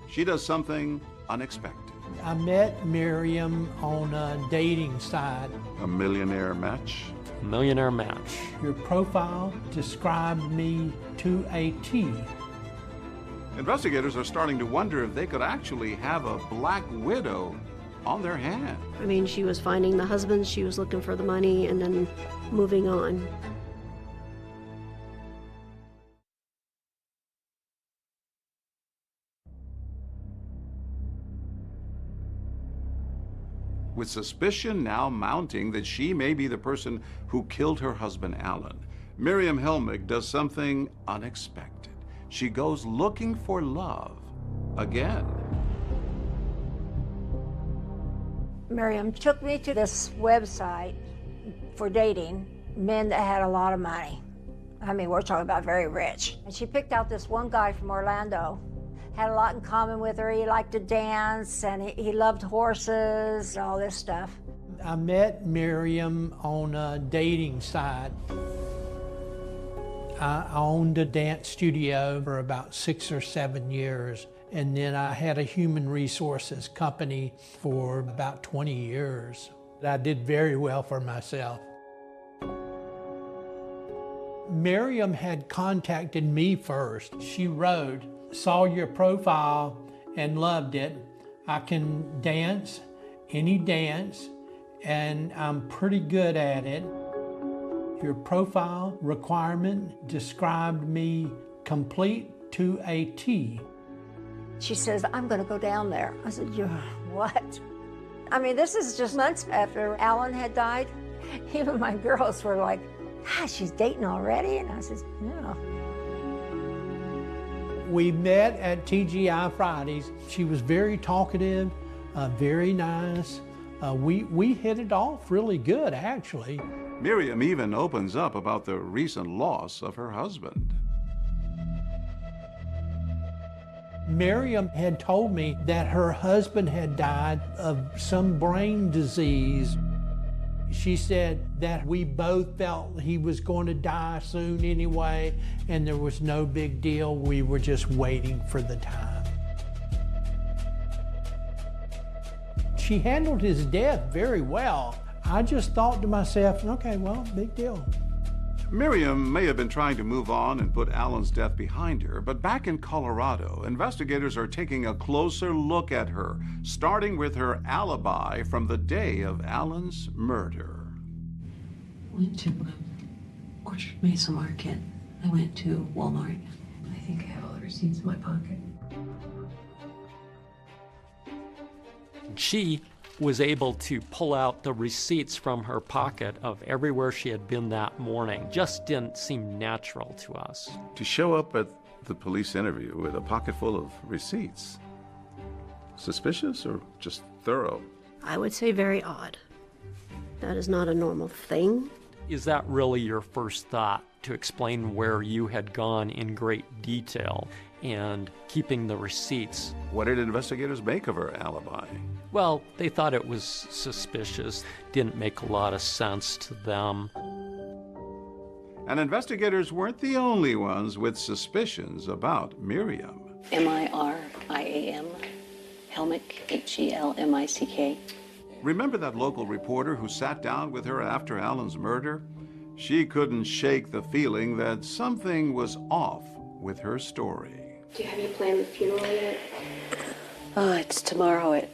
she does something unexpected. I met Miriam on a dating site. A millionaire match? A millionaire match. Your profile described me to a T. Investigators are starting to wonder if they could actually have a black widow on their hand. I mean, she was finding the husband, she was looking for the money, and then moving on. With suspicion now mounting that she may be the person who killed her husband, Alan, Miriam Helmick does something unexpected. She goes looking for love again. Miriam took me to this website for dating men that had a lot of money. I mean, we're talking about very rich. And she picked out this one guy from Orlando. Had a lot in common with her. He liked to dance, and he loved horses, all this stuff. I met Miriam on a dating site. I owned a dance studio for about 6 or 7 years, and then I had a human resources company for about 20 years. I did very well for myself. Miriam had contacted me first. She wrote, "Saw your profile and loved it. I can dance, any dance, and I'm pretty good at it. Your profile requirement described me complete to a T." She says, "I'm gonna go down there." I said, "You what?" I mean, this is just months after Alan had died. Even my girls were like, "God, she's dating already?" And I said, "Yeah." We met at TGI Fridays. She was very talkative, very nice. We hit it off really good, actually. Miriam even opens up about the recent loss of her husband. Miriam had told me that her husband had died of some brain disease. She said that we both felt he was going to die soon anyway, and there was no big deal. We were just waiting for the time. She handled his death very well. I just thought to myself, okay, well, big deal. Miriam may have been trying to move on and put Alan's death behind her, but back in Colorado, investigators are taking a closer look at her, starting with her alibi from the day of Alan's murder. Went to Orchard Mesa Market. I went to Walmart. I think I have all the receipts in my pocket. She was able to pull out the receipts from her pocket of everywhere she had been that morning. Just didn't seem natural to us. To show up at the police interview with a pocket full of receipts, suspicious or just thorough? I would say very odd. That is not a normal thing. Is that really your first thought, to explain where you had gone in great detail and keeping the receipts? What did investigators make of her alibi? Well, they thought it was suspicious, didn't make a lot of sense to them. And investigators weren't the only ones with suspicions about Miriam. M-I-R-I-A-M, Helmick, H-E-L-M-I-C-K. Remember that local reporter who sat down with her after Alan's murder? She couldn't shake the feeling that something was off with her story. Have you planned the funeral yet? Oh, it's tomorrow at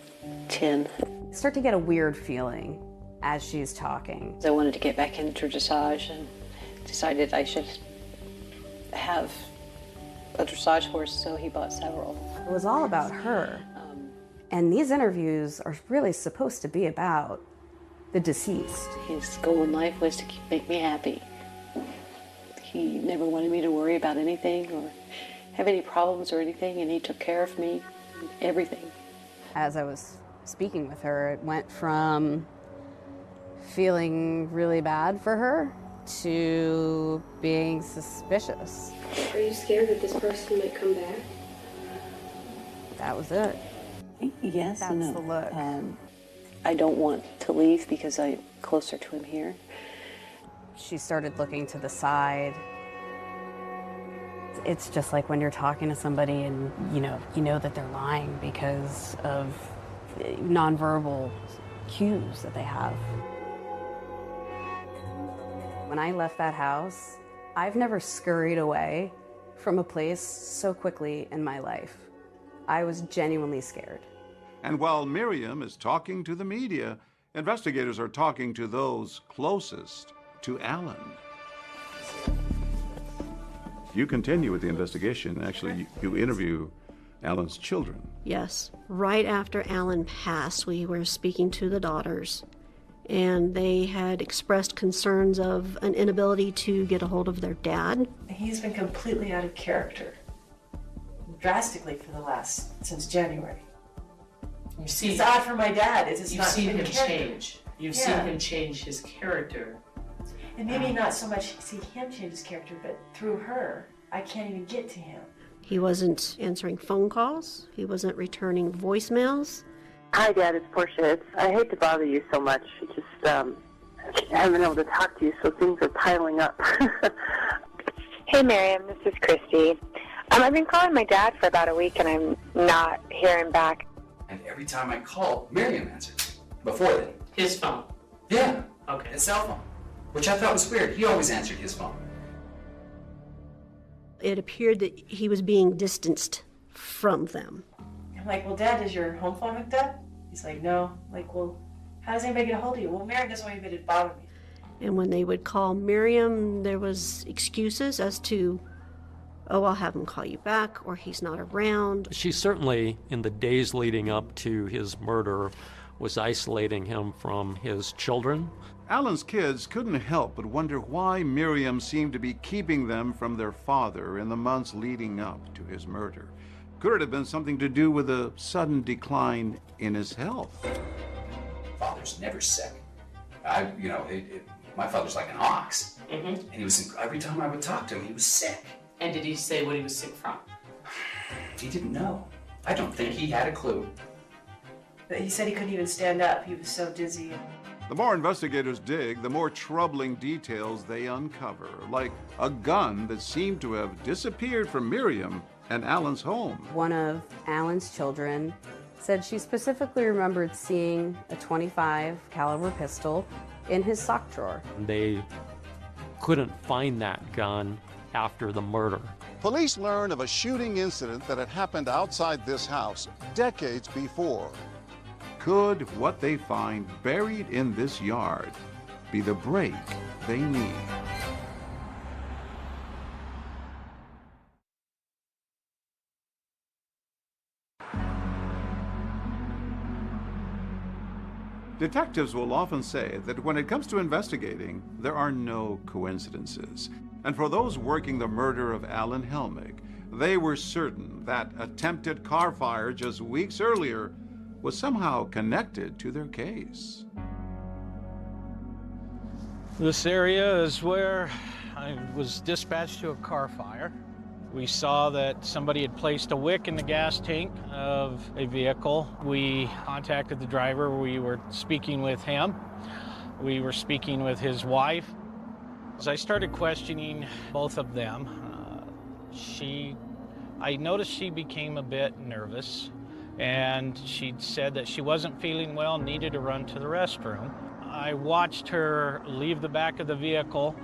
10. I start to get a weird feeling as she's talking. I wanted to get back into dressage and decided I should have a dressage horse, so he bought several. It was all about her. And these interviews are really supposed to be about the deceased. His goal in life was to make me happy. He never wanted me to worry about anything or have any problems or anything, and he took care of me, everything. As I was speaking with her, it went from feeling really bad for her to being suspicious. Are you scared that this person might come back? That was it. Yes and no. That's the look. I don't want to leave because I'm closer to him here. She started looking to the side. It's just like when you're talking to somebody and you know that they're lying because of nonverbal cues that they have. When I left that house, I've never scurried away from a place so quickly in my life. I was genuinely scared. And while Miriam is talking to the media, investigators are talking to those closest to Alan. You continue with the investigation. Actually, you interview Alan's children. Yes. Right after Alan passed, we were speaking to the daughters, and they had expressed concerns of an inability to get a hold of their dad. He's been completely out of character, drastically since January. It's odd for my dad. You've seen him change. You've seen him change his character. And maybe not so much see him change his character, but through her, I can't even get to him. He wasn't answering phone calls. He wasn't returning voicemails. Hi, Dad. It's Portia. I hate to bother you so much. Just I haven't been able to talk to you, so things are piling up. Hey, Miriam. This is Christy. I've been calling my dad for about a week, and I'm not hearing back. And every time I call, Miriam answers. Before then. His phone? Yeah. Okay. His cell phone. Which I thought was weird. He always answered his phone. It appeared that he was being distanced from them. I'm like, well, Dad, is your home phone hooked up? He's like, no. I'm like, well, how does anybody get a hold of you? Well, Miriam doesn't want anybody to bother me. And when they would call Miriam, there was excuses as to, oh, I'll have him call you back, or he's not around. She certainly, in the days leading up to his murder, was isolating him from his children. Alan's kids couldn't help but wonder why Miriam seemed to be keeping them from their father in the months leading up to his murder. Could it have been something to do with a sudden decline in his health? Father's never sick. My father's like an ox. Mm-hmm. And he was, every time I would talk to him, he was sick. And did he say what he was sick from? He didn't know. I don't think he had a clue. But he said he couldn't even stand up. He was so dizzy. The more investigators dig, the more troubling details they uncover, like a gun that seemed to have disappeared from Miriam and Alan's home. One of Alan's children said she specifically remembered seeing a .25 caliber pistol in his sock drawer. They couldn't find that gun after the murder. Police learned of a shooting incident that had happened outside this house decades before. Could what they find buried in this yard be the break they need? Detectives will often say that when it comes to investigating, there are no coincidences. And for those working the murder of Alan Helmick, they were certain that attempted car fire just weeks earlier was somehow connected to their case. This area is where I was dispatched to a car fire. We saw that somebody had placed a wick in the gas tank of a vehicle. We contacted the driver. We were speaking with him. We were speaking with his wife. As I started questioning both of them, I noticed she became a bit nervous, and she said that she wasn't feeling well, needed to run to the restroom. I watched her leave the back of the vehicle,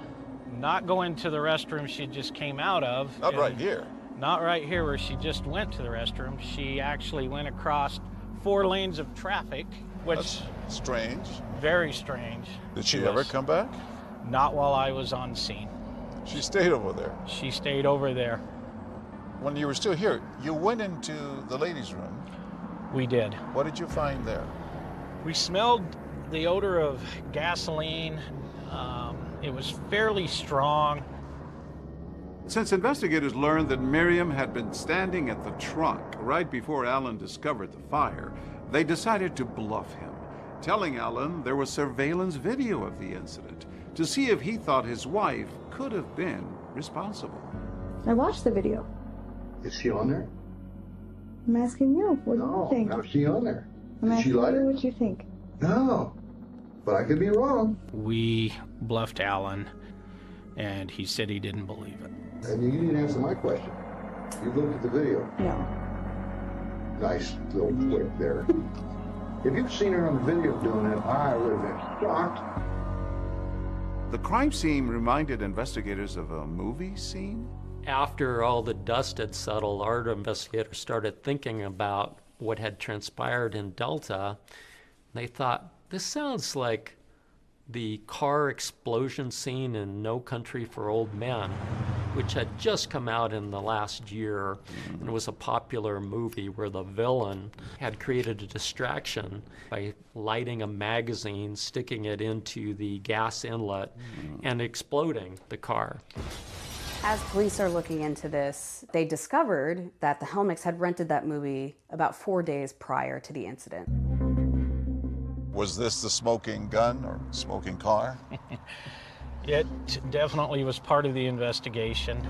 not go into the restroom she just came out of. Not right here. Not right here where she just went to the restroom. She actually went across 4 lanes of traffic, which... That's strange. Very strange. Did she ever come back? Not while I was on scene. She stayed over there? She stayed over there. When you were still here, you went into the ladies' room. We did. What did you find there? We smelled the odor of gasoline. It was fairly strong. Since investigators learned that Miriam had been standing at the trunk right before Alan discovered the fire, they decided to bluff him, telling Alan there was surveillance video of the incident to see if he thought his wife could have been responsible. I watched the video. Is she on there? I'm asking you. What do you think? No, is she on there? I'm Did she asking lie? you what you think. No, but I could be wrong. We bluffed Alan, and he said he didn't believe it. And you didn't answer my question. You looked at the video. No. Nice little flick there. If you'd seen her on the video doing it, I would have been shocked. The crime scene reminded investigators of a movie scene. After all the dust had settled, our investigators started thinking about what had transpired in Delta. They thought, this sounds like the car explosion scene in No Country for Old Men, which had just come out in the last year, and was a popular movie where the villain had created a distraction by lighting a magazine, sticking it into the gas inlet, and exploding the car. As police are looking into this, they discovered that the Helmicks had rented that movie about 4 days prior to the incident. Was this the smoking gun or smoking car? It definitely was part of the investigation.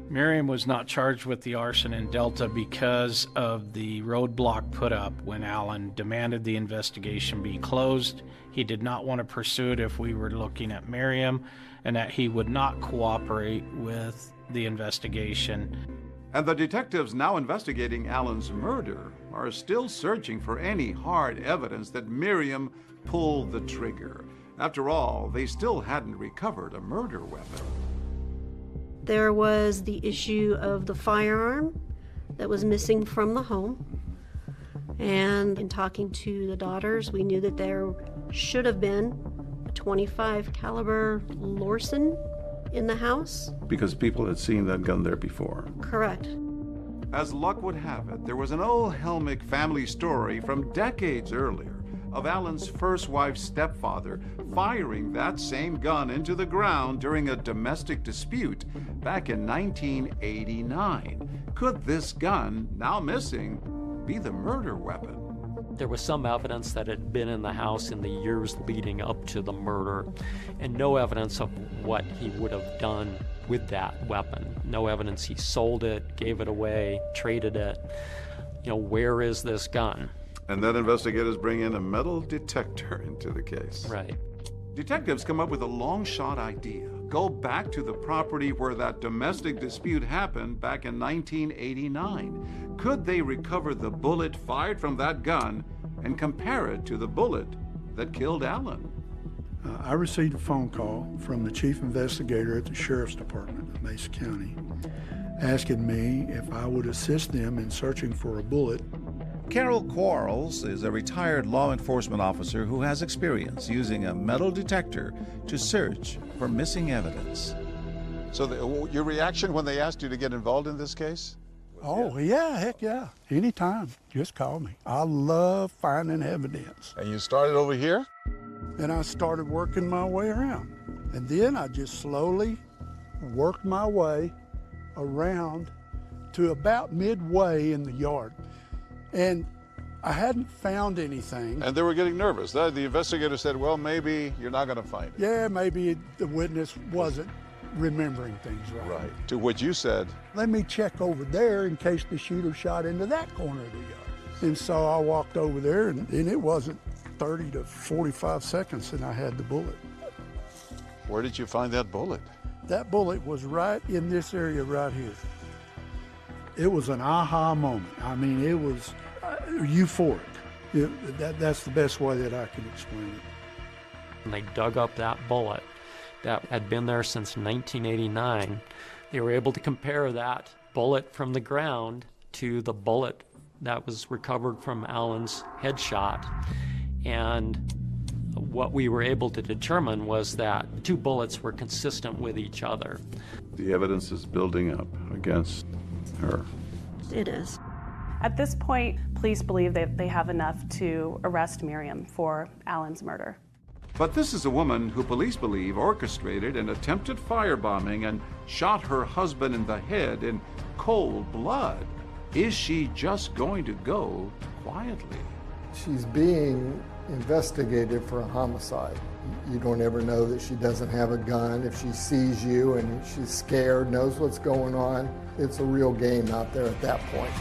Miriam was not charged with the arson in Delta because of the roadblock put up when Alan demanded the investigation be closed. He did not want to pursue it if we were looking at Miriam, and that he would not cooperate with the investigation. And the detectives now investigating Alan's murder are still searching for any hard evidence that Miriam pulled the trigger. After all, they still hadn't recovered a murder weapon. There was the issue of the firearm that was missing from the home. And in talking to the daughters, we knew that there should have been a .25 caliber Lorson in the house. Because people had seen that gun there before. Correct. As luck would have it, there was an old Helmick family story from decades earlier of Alan's first wife's stepfather firing that same gun into the ground during a domestic dispute back in 1989. Could this gun, now missing, be the murder weapon? There was some evidence that it had been in the house in the years leading up to the murder, and no evidence of what he would have done with that weapon. No evidence he sold it, gave it away, traded it. You know, where is this gun? And then investigators bring in a metal detector into the case. Right. Detectives come up with a long shot idea. Go back to the property where that domestic dispute happened back in 1989. Could they recover the bullet fired from that gun and compare it to the bullet that killed Alan? I received a phone call from the chief investigator at the Sheriff's Department of Mesa County asking me if I would assist them in searching for a bullet. Carol Quarles is a retired law enforcement officer who has experience using a metal detector to search for missing evidence. So your reaction when they asked you to get involved in this case? Oh, yeah, heck yeah. Anytime. Just call me. I love finding evidence. And you started over here? And I started working my way around. And then I just slowly worked my way around to about midway in the yard. And I hadn't found anything. And they were getting nervous. The investigator said, well, maybe you're not going to find it. Yeah, maybe the witness wasn't remembering things right. Right. To which you said, let me check over there in case the shooter shot into that corner of the yard. And so I walked over there, and it wasn't 30 to 45 seconds, and I had the bullet. Where did you find that bullet? That bullet was right in this area right here. It was an aha moment. I mean, it was euphoric. That's the best way that I can explain it. And they dug up that bullet that had been there since 1989. They were able to compare that bullet from the ground to the bullet that was recovered from Alan's headshot. And what we were able to determine was that the two bullets were consistent with each other. The evidence is building up against her. It is. At this point, police believe that they have enough to arrest Miriam for Alan's murder. But this is a woman who police believe orchestrated an attempted firebombing and shot her husband in the head in cold blood. Is she just going to go quietly? She's being investigated for a homicide. You don't ever know that she doesn't have a gun. If she sees you and she's scared, knows what's going on, it's a real game out there at that point.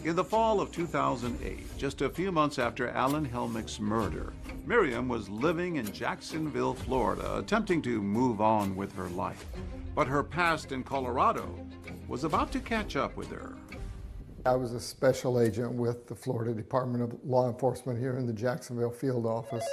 In the fall of 2008, just a few months after Alan Helmick's murder, Miriam was living in Jacksonville, Florida, attempting to move on with her life. But her past in Colorado was about to catch up with her. I was a special agent with the Florida Department of Law Enforcement here in the Jacksonville field office.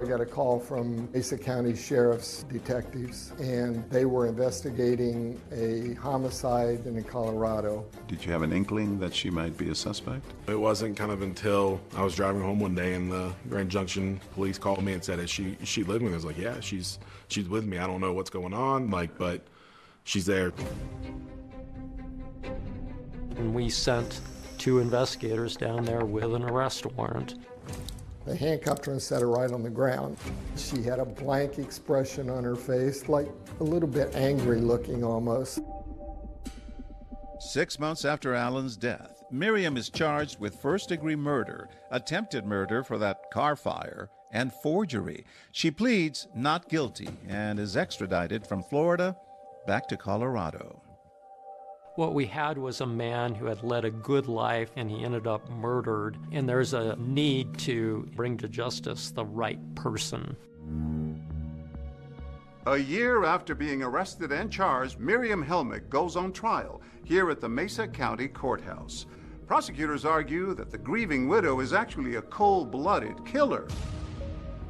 I got a call from Mesa County Sheriff's detectives, and they were investigating a homicide in Colorado. Did you have an inkling that she might be a suspect? It wasn't kind of until I was driving home one day and the Grand Junction police called me and said, is she living? I was like, yeah, she's with me. I don't know what's going on, but she's there. And we sent 2 investigators down there with an arrest warrant. They handcuffed her and set her right on the ground. She had a blank expression on her face, like a little bit angry looking almost. 6 months after Alan's death, Miriam is charged with first-degree murder, attempted murder for that car fire, and forgery. She pleads not guilty and is extradited from Florida back to Colorado. What we had was a man who had led a good life and he ended up murdered, and there's a need to bring to justice the right person. A year after being arrested and charged, Miriam Helmick goes on trial here at the Mesa County Courthouse. Prosecutors argue that the grieving widow is actually a cold-blooded killer.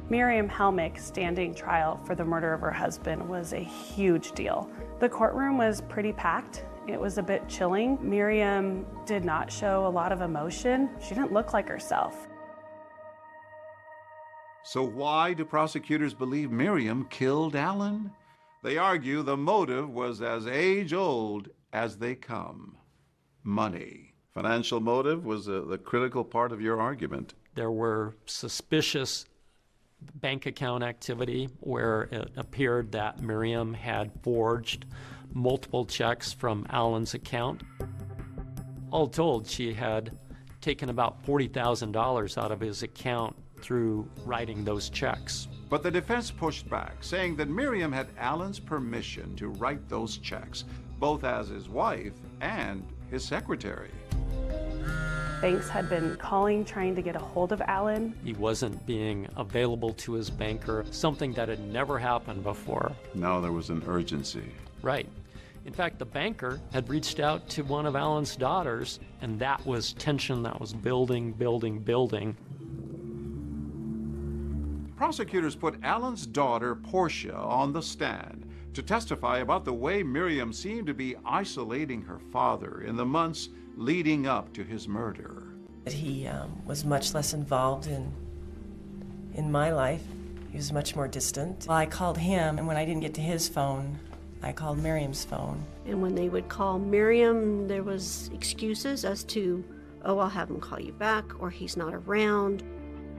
Miriam Helmick standing trial for the murder of her husband was a huge deal. The courtroom was pretty packed. It was a bit chilling. Miriam did not show a lot of emotion. She didn't look like herself. So why do prosecutors believe Miriam killed Alan? They argue the motive was as age-old as they come. Money. Financial motive was the critical part of your argument. There were suspicious bank account activity where it appeared that Miriam had forged multiple checks from Alan's account. All told, she had taken about $40,000 out of his account through writing those checks. But the defense pushed back, saying that Miriam had Alan's permission to write those checks, both as his wife and his secretary. Banks had been calling, trying to get a hold of Alan. He wasn't being available to his banker, something that had never happened before. Now there was an urgency. Right. In fact, the banker had reached out to one of Alan's daughters, and that was tension that was building. Prosecutors put Alan's daughter, Portia, on the stand to testify about the way Miriam seemed to be isolating her father in the months leading up to his murder. He was much less involved in my life. He was much more distant. I called him, and when I didn't get to his phone, I called Miriam's phone. And when they would call Miriam, there was excuses as to, oh, I'll have him call you back, or he's not around.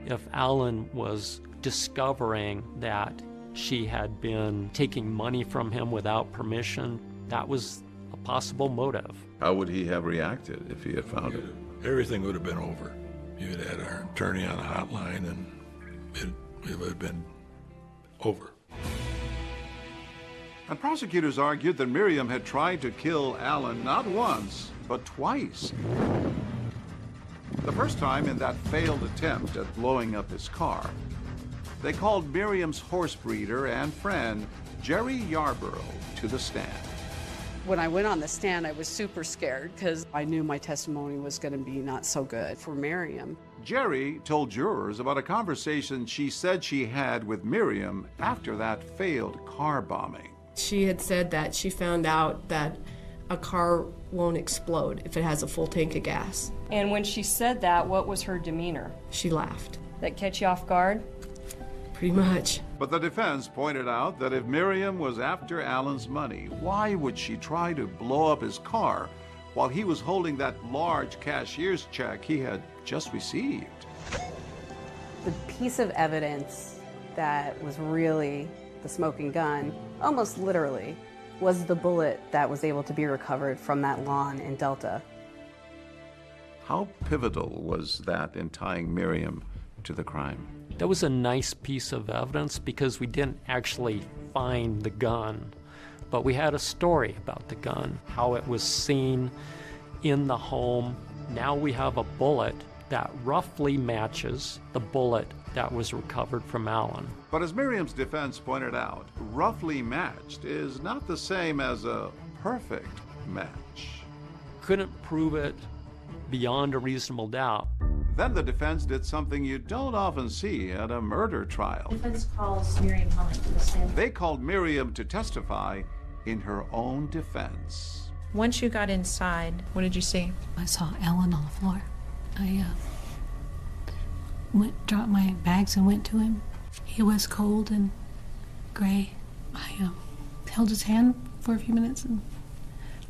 If Alan was discovering that she had been taking money from him without permission, that was a possible motive. How would he have reacted if he had found it? Everything would have been over. You'd had our attorney on a hotline, and it would have been over. And prosecutors argued that Miriam had tried to kill Alan not once, but twice. The first time in that failed attempt at blowing up his car. They called Miriam's horse breeder and friend, Jerry Yarborough, to the stand. When I went on the stand, I was super scared because I knew my testimony was going to be not so good for Miriam. Jerry told jurors about a conversation she said she had with Miriam after that failed car bombing. She had said that she found out that a car won't explode if it has a full tank of gas. And when she said that, what was her demeanor? She laughed. That catch you off guard? Pretty much. But the defense pointed out that if Miriam was after Alan's money, why would she try to blow up his car while he was holding that large cashier's check he had just received? The piece of evidence that was really the smoking gun, almost literally, was the bullet that was able to be recovered from that lawn in Delta. How pivotal was that in tying Miriam to the crime? That was a nice piece of evidence because we didn't actually find the gun, but we had a story about the gun, how it was seen in the home. Now we have a bullet that roughly matches the bullet that was recovered from Alan. But as Miriam's defense pointed out, roughly matched is not the same as a perfect match. Couldn't prove it beyond a reasonable doubt. Then the defense did something you don't often see at a murder trial. The defense calls Miriam Helmick to the stand. They called Miriam to testify in her own defense. Once you got inside, what did you see? I saw Alan on the floor. I dropped my bags and went to him. He was cold and gray. I held his hand for a few minutes and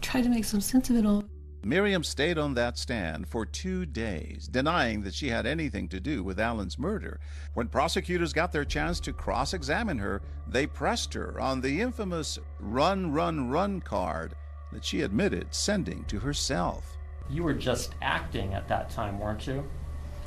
tried to make some sense of it all. Miriam stayed on that stand for 2 days, denying that she had anything to do with Alan's murder. When prosecutors got their chance to cross-examine her, they pressed her on the infamous run, run, run card that she admitted sending to herself. You were just acting at that time, weren't you?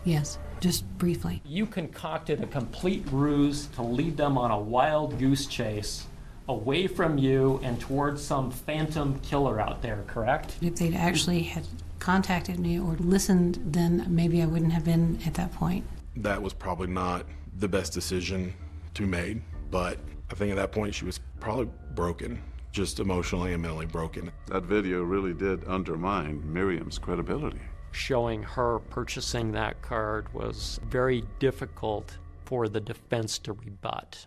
Yes, just briefly. You concocted a complete ruse to lead them on a wild goose chase away from you and towards some phantom killer out there, correct? If they'd actually had contacted me or listened, then maybe I wouldn't have been at that point. That was probably not the best decision to be made, but I think at that point she was probably broken, just emotionally and mentally broken. That video really did undermine Miriam's credibility. Showing her purchasing that card was very difficult for the defense to rebut.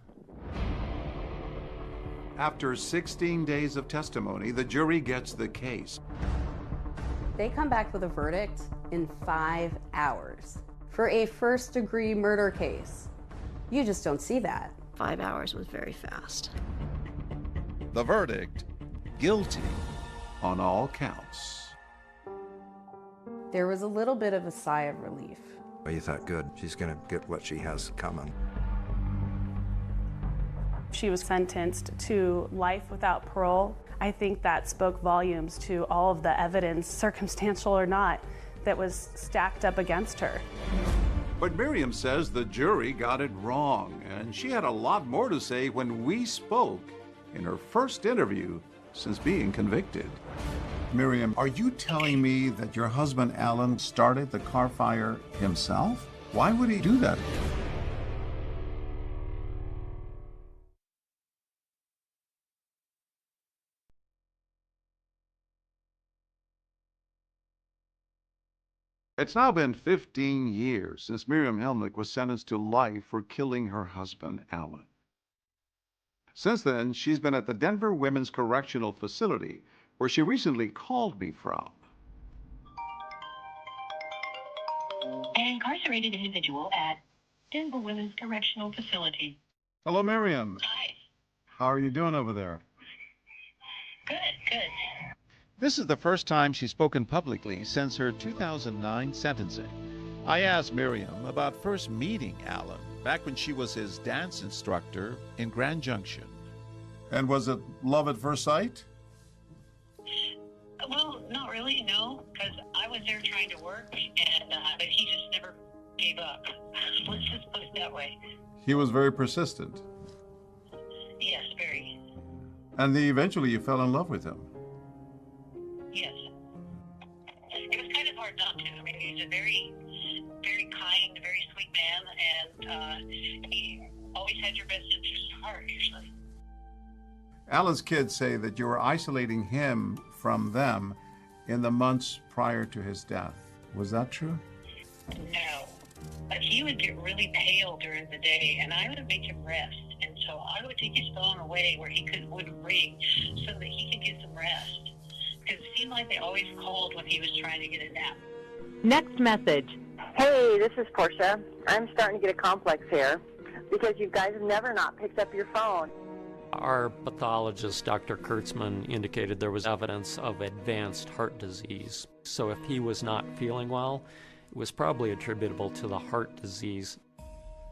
After 16 days of testimony, the jury gets the case. They come back with a verdict in 5 hours for a first-degree murder case. You just don't see that. 5 hours was very fast. The verdict, guilty on all counts. There was a little bit of a sigh of relief. Well, you thought, good, she's going to get what she has coming. She was sentenced to life without parole. I think that spoke volumes to all of the evidence, circumstantial or not, that was stacked up against her. But Miriam says the jury got it wrong, and she had a lot more to say when we spoke in her first interview since being convicted. Miriam, are you telling me that your husband Alan started the car fire himself? Why would he do that? It's now been 15 years since Miriam Helmick was sentenced to life for killing her husband, Alan. Since then, she's been at the Denver Women's Correctional Facility, where she recently called me from. An incarcerated individual at Denver Women's Correctional Facility. Hello, Miriam. Hi. How are you doing over there? Good, good. This is the first time she's spoken publicly since her 2009 sentencing. I asked Miriam about first meeting Alan back when she was his dance instructor in Grand Junction. And was it love at first sight? Well, not really, no, because I was there trying to work, and but he just never gave up. Let's just put it that way. He was very persistent. Yes, very. And eventually you fell in love with him. Yes. It was kind of hard not to. I mean, he's a very, very kind, very sweet man, and he always had your best interest at heart, usually. Alan's kids say that you were isolating him from them in the months prior to his death. Was that true? No. But he would get really pale during the day, and I would make him rest. And so I would take his phone away where he wouldn't ring so that he could get some rest. Because it seemed like they always called when he was trying to get a nap. Next message. Hey, this is Portia. I'm starting to get a complex here because you guys have never not picked up your phone. Our pathologist, Dr. Kurtzman, indicated there was evidence of advanced heart disease. So if he was not feeling well, it was probably attributable to the heart disease.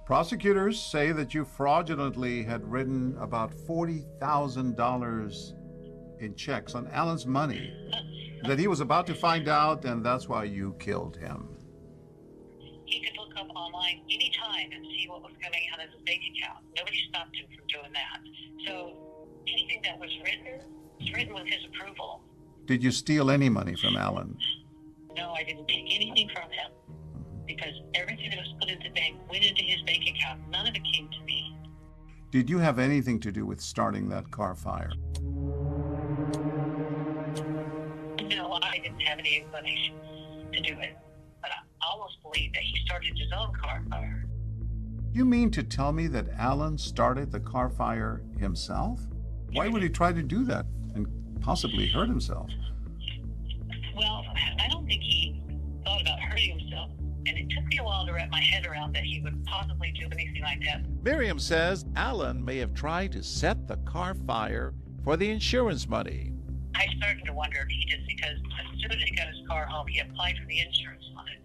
Prosecutors say that you fraudulently had written about $40,000 in checks on Alan's money that he was about to find out, and that's why you killed him. He could look up online anytime and see what was coming out of his bank account. Nobody stopped him from doing that. So anything that was written with his approval. Did you steal any money from Alan? No, I didn't take anything from him because everything that was put into the bank went into his bank account. None of it came to me. Did you have anything to do with starting that car fire? No, I didn't have any inclination to do it. But I almost believe that he started his own car fire. You mean to tell me that Alan started the car fire himself? Why would he try to do that and possibly hurt himself? Well, I don't think he thought about hurting himself, and it took me a while to wrap my head around that he would possibly do anything like that. Miriam says Alan may have tried to set the car fire for the insurance money. I started to wonder if he did, because as soon as he got his car home, he applied for the insurance on it.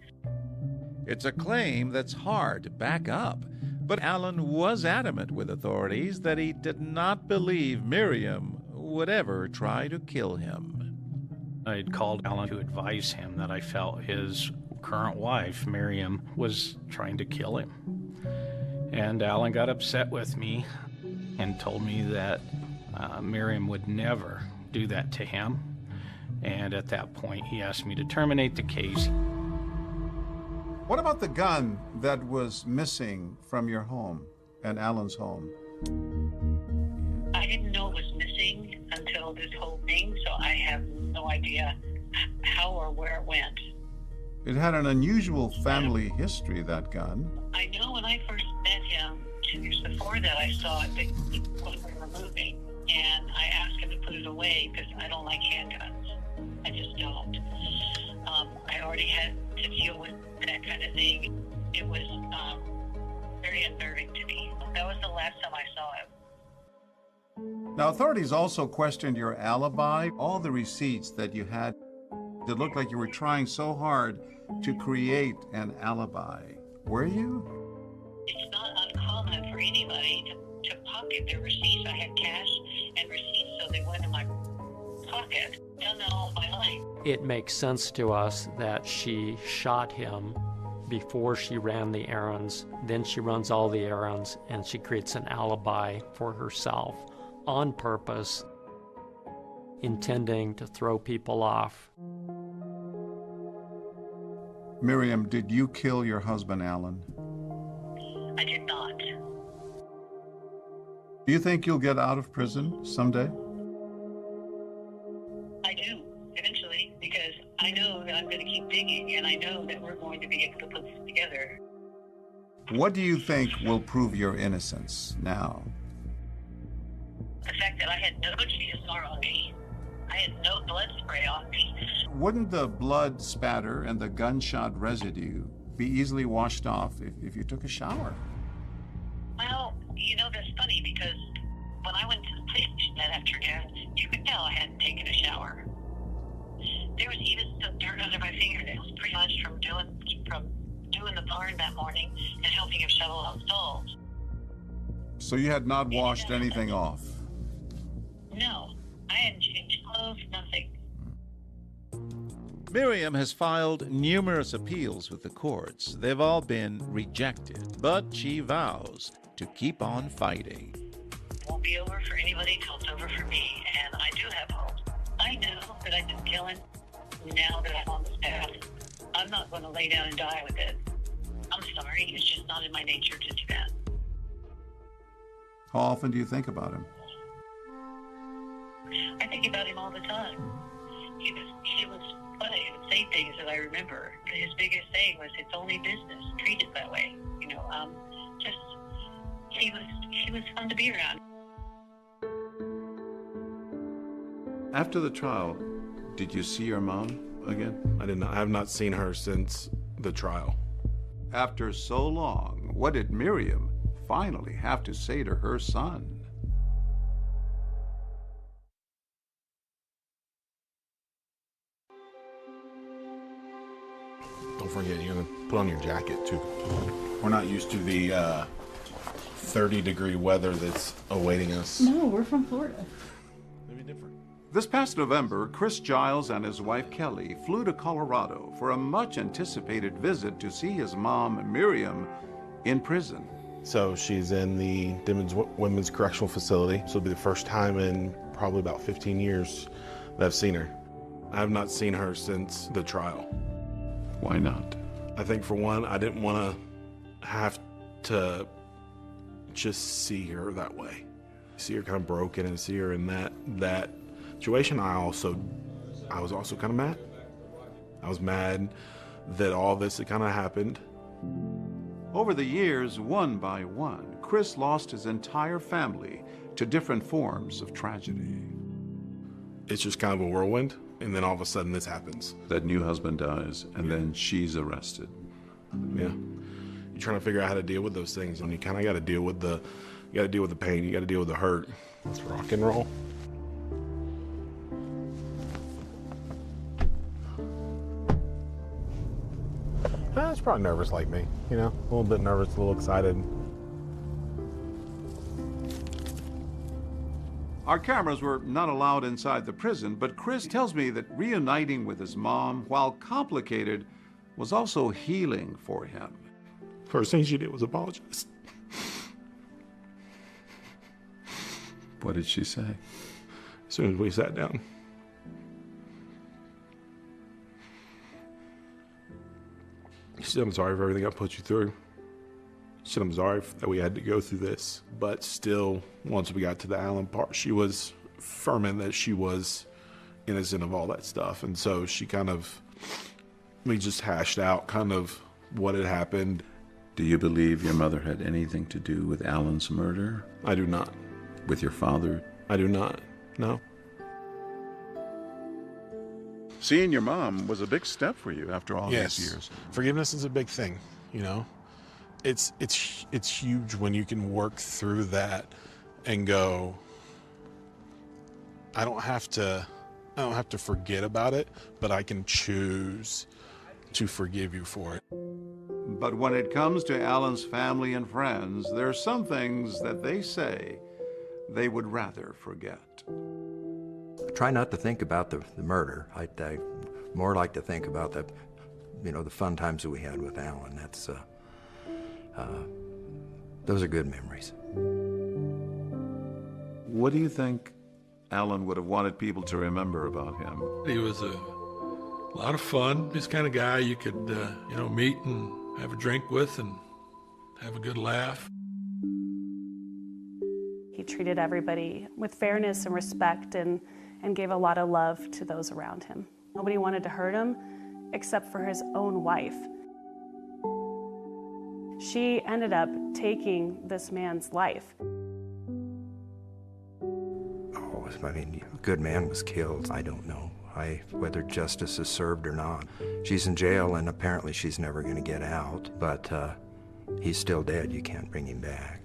It's a claim that's hard to back up, but Alan was adamant with authorities that he did not believe Miriam would ever try to kill him. I had called Alan to advise him that I felt his current wife, Miriam, was trying to kill him. And Alan got upset with me and told me that Miriam would never do that to him. And at that point, he asked me to terminate the case. What about the gun that was missing from your home and Alan's home? I didn't know it was missing until this whole thing, so I have no idea how or where it went. It had an unusual family history, that gun. I know when I first met him, 2 years before that, I saw it that he was removing, and I asked him to put it away because I don't like handguns. I just don't. I already had to deal with that kind of thing. It was very unnerving to me. That was the last time I saw it. Now, authorities also questioned your alibi, all the receipts that you had. It looked like you were trying so hard to create an alibi. Were you? It's not uncommon for anybody to pocket their receipts. I had cash and receipts, so they went in my pocket. I've done that all my life. It makes sense to us that she shot him before she ran the errands. Then she runs all the errands, and she creates an alibi for herself on purpose, intending to throw people off. Miriam, did you kill your husband, Alan? I did not. Do you think you'll get out of prison someday? I do, eventually, because I know that I'm going to keep digging, and I know that we're going to be able to put this together. What do you think will prove your innocence now? The fact that I had no GSR on me, I had no blood spray on me. Wouldn't the blood spatter and the gunshot residue be easily washed off if you took a shower? Well, you know, that's funny because when I went to the police station that afternoon, you could tell I hadn't taken a shower. There was even some dirt under my fingernails, pretty much from doing the barn that morning and helping him shovel out stalls. So you had not washed anything off? No, I hadn't changed clothes, nothing. Miriam has filed numerous appeals with the courts. They've all been rejected, but she vows to keep on fighting. It won't be over for anybody till it's over for me, and I do have hope. I know that I didn't kill him. Now that I'm on this path, I'm not going to lay down and die with it. I'm sorry, it's just not in my nature to do that. How often do you think about him? I think about him all the time. He was funny. He would say things that I remember. His biggest thing was, "It's only business. Treat it that way." You know, he was fun to be around. After the trial, did you see your mom again? I did not. I have not seen her since the trial. After so long, what did Miriam finally have to say to her son? Don't forget, you're going to put on your jacket, too. We're not used to the 30-degree weather that's awaiting us. No, we're from Florida. Maybe different. This past November, Chris Giles and his wife Kelly flew to Colorado for a much-anticipated visit to see his mom, Miriam, in prison. So she's in the Dimmins Women's Correctional Facility. So it'll be the first time in probably about 15 years that I've seen her. I have not seen her since the trial. Why not? I think for one, I didn't want to have to just see her that way. See her kind of broken and see her in that situation. I was also kind of mad. I was mad that all this had kind of happened. Over the years, one by one, Chris lost his entire family to different forms of tragedy. It's just kind of a whirlwind, and then all of a sudden this happens. That new husband dies, and then she's arrested. Yeah. You're trying to figure out how to deal with those things, and you kind of got to deal with the pain, you got to deal with the hurt. It's rock and roll. It's probably nervous like me, you know, a little bit nervous, a little excited. Our cameras were not allowed inside the prison, but Chris tells me that reuniting with his mom, while complicated, was also healing for him. First thing she did was apologize. What did she say? As soon as we sat down. She said, "I'm sorry for everything I put you through." She said, "I'm sorry that we had to go through this." But still, once we got to the Alan part, she was firm in that she was innocent of all that stuff. And so we just hashed out kind of what had happened. Do you believe your mother had anything to do with Alan's murder? I do not. With your father? I do not, no. Seeing your mom was a big step for you after all these years. Forgiveness is a big thing, you know. It's huge when you can work through that and go, I don't have to forget about it, but I can choose to forgive you for it. But when it comes to Alan's family and friends, there are some things that they say they would rather forget. I try not to think about the murder. I more like to think about the fun times that we had with Alan. Those are good memories. What do you think Alan would have wanted people to remember about him? He was a lot of fun. This kind of guy you could, meet and have a drink with and have a good laugh. He treated everybody with fairness and respect and gave a lot of love to those around him. Nobody wanted to hurt him except for his own wife. She ended up taking this man's life. Oh, I mean, a good man was killed. I don't know whether justice is served or not. She's in jail, and apparently she's never going to get out, but he's still dead. You can't bring him back.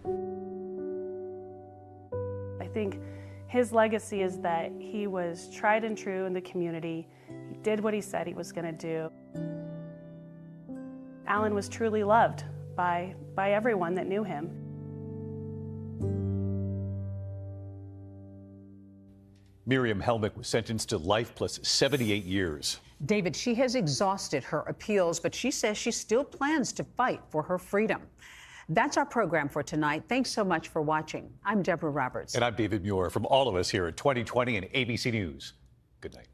I think his legacy is that he was tried and true in the community. He did what he said he was going to do. Alan was truly loved by everyone that knew him. Miriam Helmick was sentenced to life plus 78 years. David, she has exhausted her appeals, but she says she still plans to fight for her freedom. That's our program for tonight. Thanks so much for watching. I'm Deborah Roberts. And I'm David Muir. From all of us here at 2020 and ABC News, good night.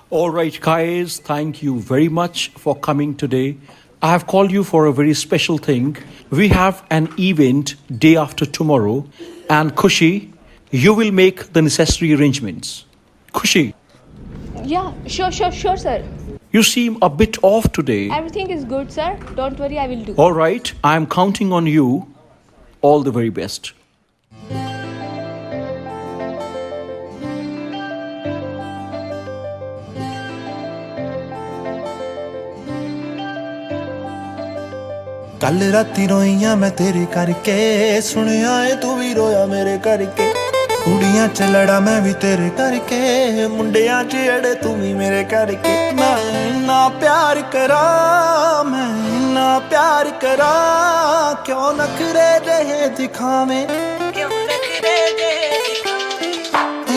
All right, guys, thank you very much for coming today. I have called you for a very special thing. We have an event day after tomorrow, and Khushi, you will make the necessary arrangements. Khushi. Yeah, sure, sir. You seem a bit off today. Everything is good, sir. Don't worry, I will do. All right, I am counting on you. All the very best. ਕੱਲ ਰਾਤੀ ਰੋਈਆਂ ਮੈਂ ਤੇਰੇ ਕਰਕੇ ਸੁਣਿਆ ਏ ਤੂੰ ਵੀ ਰੋਇਆ ਮੇਰੇ ਕਰਕੇ ਕੁੜੀਆਂ ਚ ਲੜਾ ਮੈਂ ਵੀ ਤੇਰੇ ਕਰਕੇ ਮੁੰਡਿਆਂ ਚ ਅੜੇ ਤੂੰ ਵੀ ਮੇਰੇ ਕਰਕੇ ਮੈਂ ਨਾ ਪਿਆਰ ਕਰਾਂ ਮੈਂ ਨਾ ਪਿਆਰ ਕਰਾਂ ਕਿਉਂ ਨਖਰੇ ਜਿਹੇ ਦਿਖਾਵੇਂ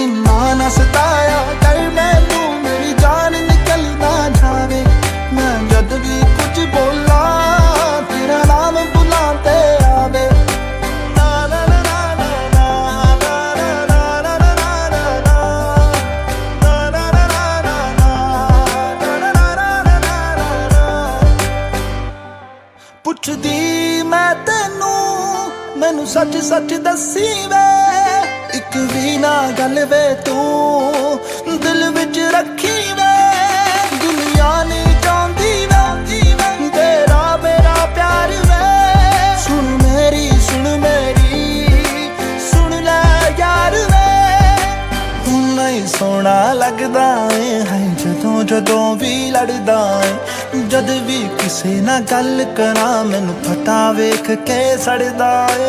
ਇੰਨਾ ਨਾ ਸਤਾਇਆ ਕਰ ਮੈਨੂੰ ਮੇਰੀ ਜਾਨ ਨਿਕਲ ਨਾ ਜਾਵੇ ਮੈਂ ਜਦ ਵੀ ਕੁਝ ਬੋਲਾਂ तेरा नाम बुलाते आवे ना ना ना ना ना ना ना ना ना ना ना ਪੁੱਛਦੀ ਮੈਂ ਤੈਨੂੰ ਮੈਨੂੰ ਸੱਚ ਸੱਚ ਦੱਸੀ ਵੇ ਇੱਕ ਵੀ ਨਾ ਗੱਲ ਵੇ ਤੂੰ ਦਿਲ ਵਿੱਚ ਰੱਖੀ ਵੇ ਦੁਨੀਆ ਨਹੀਂ ਚਾਹੁੰਦੀ ਵੇ ਤੇਰਾ ਮੇਰਾ ਪਿਆਰ ਵੇ ਸੁਣ ਮੇਰੀ ਸੁਣ ਲੈ ਯਾਰ ਵੇ ਨਹੀਂ ਸੋਹਣਾ ਲੱਗਦਾ ਏ ਹੈ ਜਦੋਂ ਵੀ ਲੜਦਾ ਏ ਜਦ ਵੀ ਕਿਸੇ ਨਾਲ ਗੱਲ ਕਰਾਂ ਮੈਨੂੰ ਪਤਾ ਵੇਖ ਕੇ ਸੜਦਾ ਏ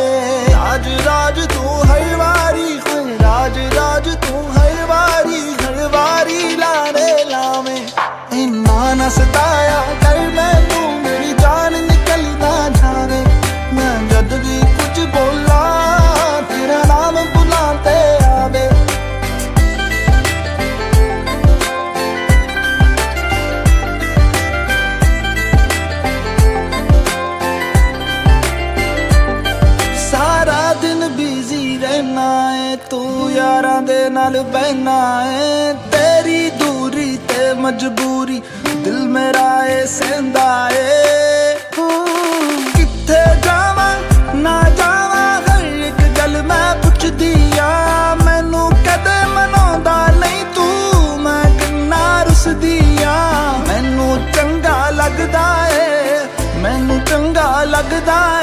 ਰਾਜ ਤੂੰ ਹਰ ਵਾਰੀ ਹੋਏ ਰਾਜ ਤੂੰ ਹਰ ਵਾਰੀ ਲਾਰੇ ਲਾਵੇਂ ਇੰਨਾ ਨਾ ਸਤਾਇਆ ਕਰ ਮੈਨੂੰ ਮੇਰੀ ਜਾਨ ਨਿਕਲ ਨਾ ਜਾਵੇ ਮੈਂ ਜਦ ਵੀ ਕੁਝ ਬੋਲਾਂ ਤੇਰਾ ਨਾਮ ਬੁਲਾਤੇ ਆਵੇ ਸਾਰਾ ਦਿਨ ਬਿਜ਼ੀ ਰਹਿਣਾ ਏ ਤੂੰ ਯਾਰਾਂ ਦੇ ਨਾਲ ਬਹਿਣਾ ਏ ਤੇਰੀ ਦੂਰੀ ਤੇ ਮਜਬੂਰੀ ਦਿਲ ਮੇਰਾ ਏ ਸਹਿੰਦਾ ਏ ਕਿੱਥੇ ਜਾਵਾਂ ਨਾ ਜਾਵਾਂ ਹਰ ਇੱਕ ਗੱਲ ਮੈਂ ਪੁੱਛਦੀ ਆ ਮੈਨੂੰ ਕਦੇ ਮਨਾਉਂਦਾ ਨਹੀਂ ਤੂੰ ਮੈਂ ਕਿੰਨਾ ਰੁੱਸਦੀ ਆ ਮੈਨੂੰ ਚੰਗਾ ਲੱਗਦਾ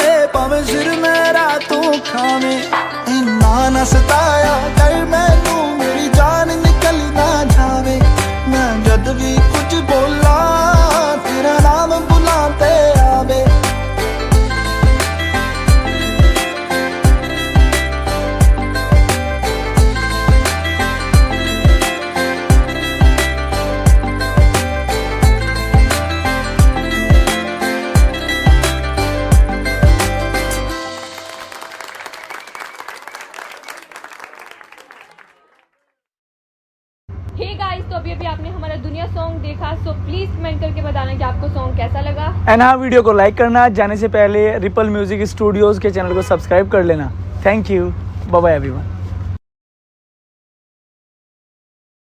ਏ ਭਾਵੇਂ ਸਿਰ ਮੇਰਾ ਤੂੰ ਖਾਵੇਂ ਇੰਨਾ ਨਾ ਸਤਾਇਆ ਕਰ ਮੈਨੂੰ ਮੇਰੀ ਜਾਨ ਨਿਕਲ ਨਾ ਜਾਵੇ ਮੈਂ ਜਦ ਵੀ ਕੁਝ ਬੋਲਾਂ ਤੇਰਾ ਨਾਮ ਬੁਲਾਤੇ ਆਵੇ तो अभी आपने हमारा दुनिया सॉन्ग देखा, सो प्लीज कमेंट करके बताना कि आपको सॉन्ग कैसा लगा। एंड हाँ, वीडियो को लाइक करना, जाने से पहले रिपल म्यूजिक स्टूडियोज के चैनल को सब्सक्राइब कर लेना। Thank you. Bye-bye, everyone.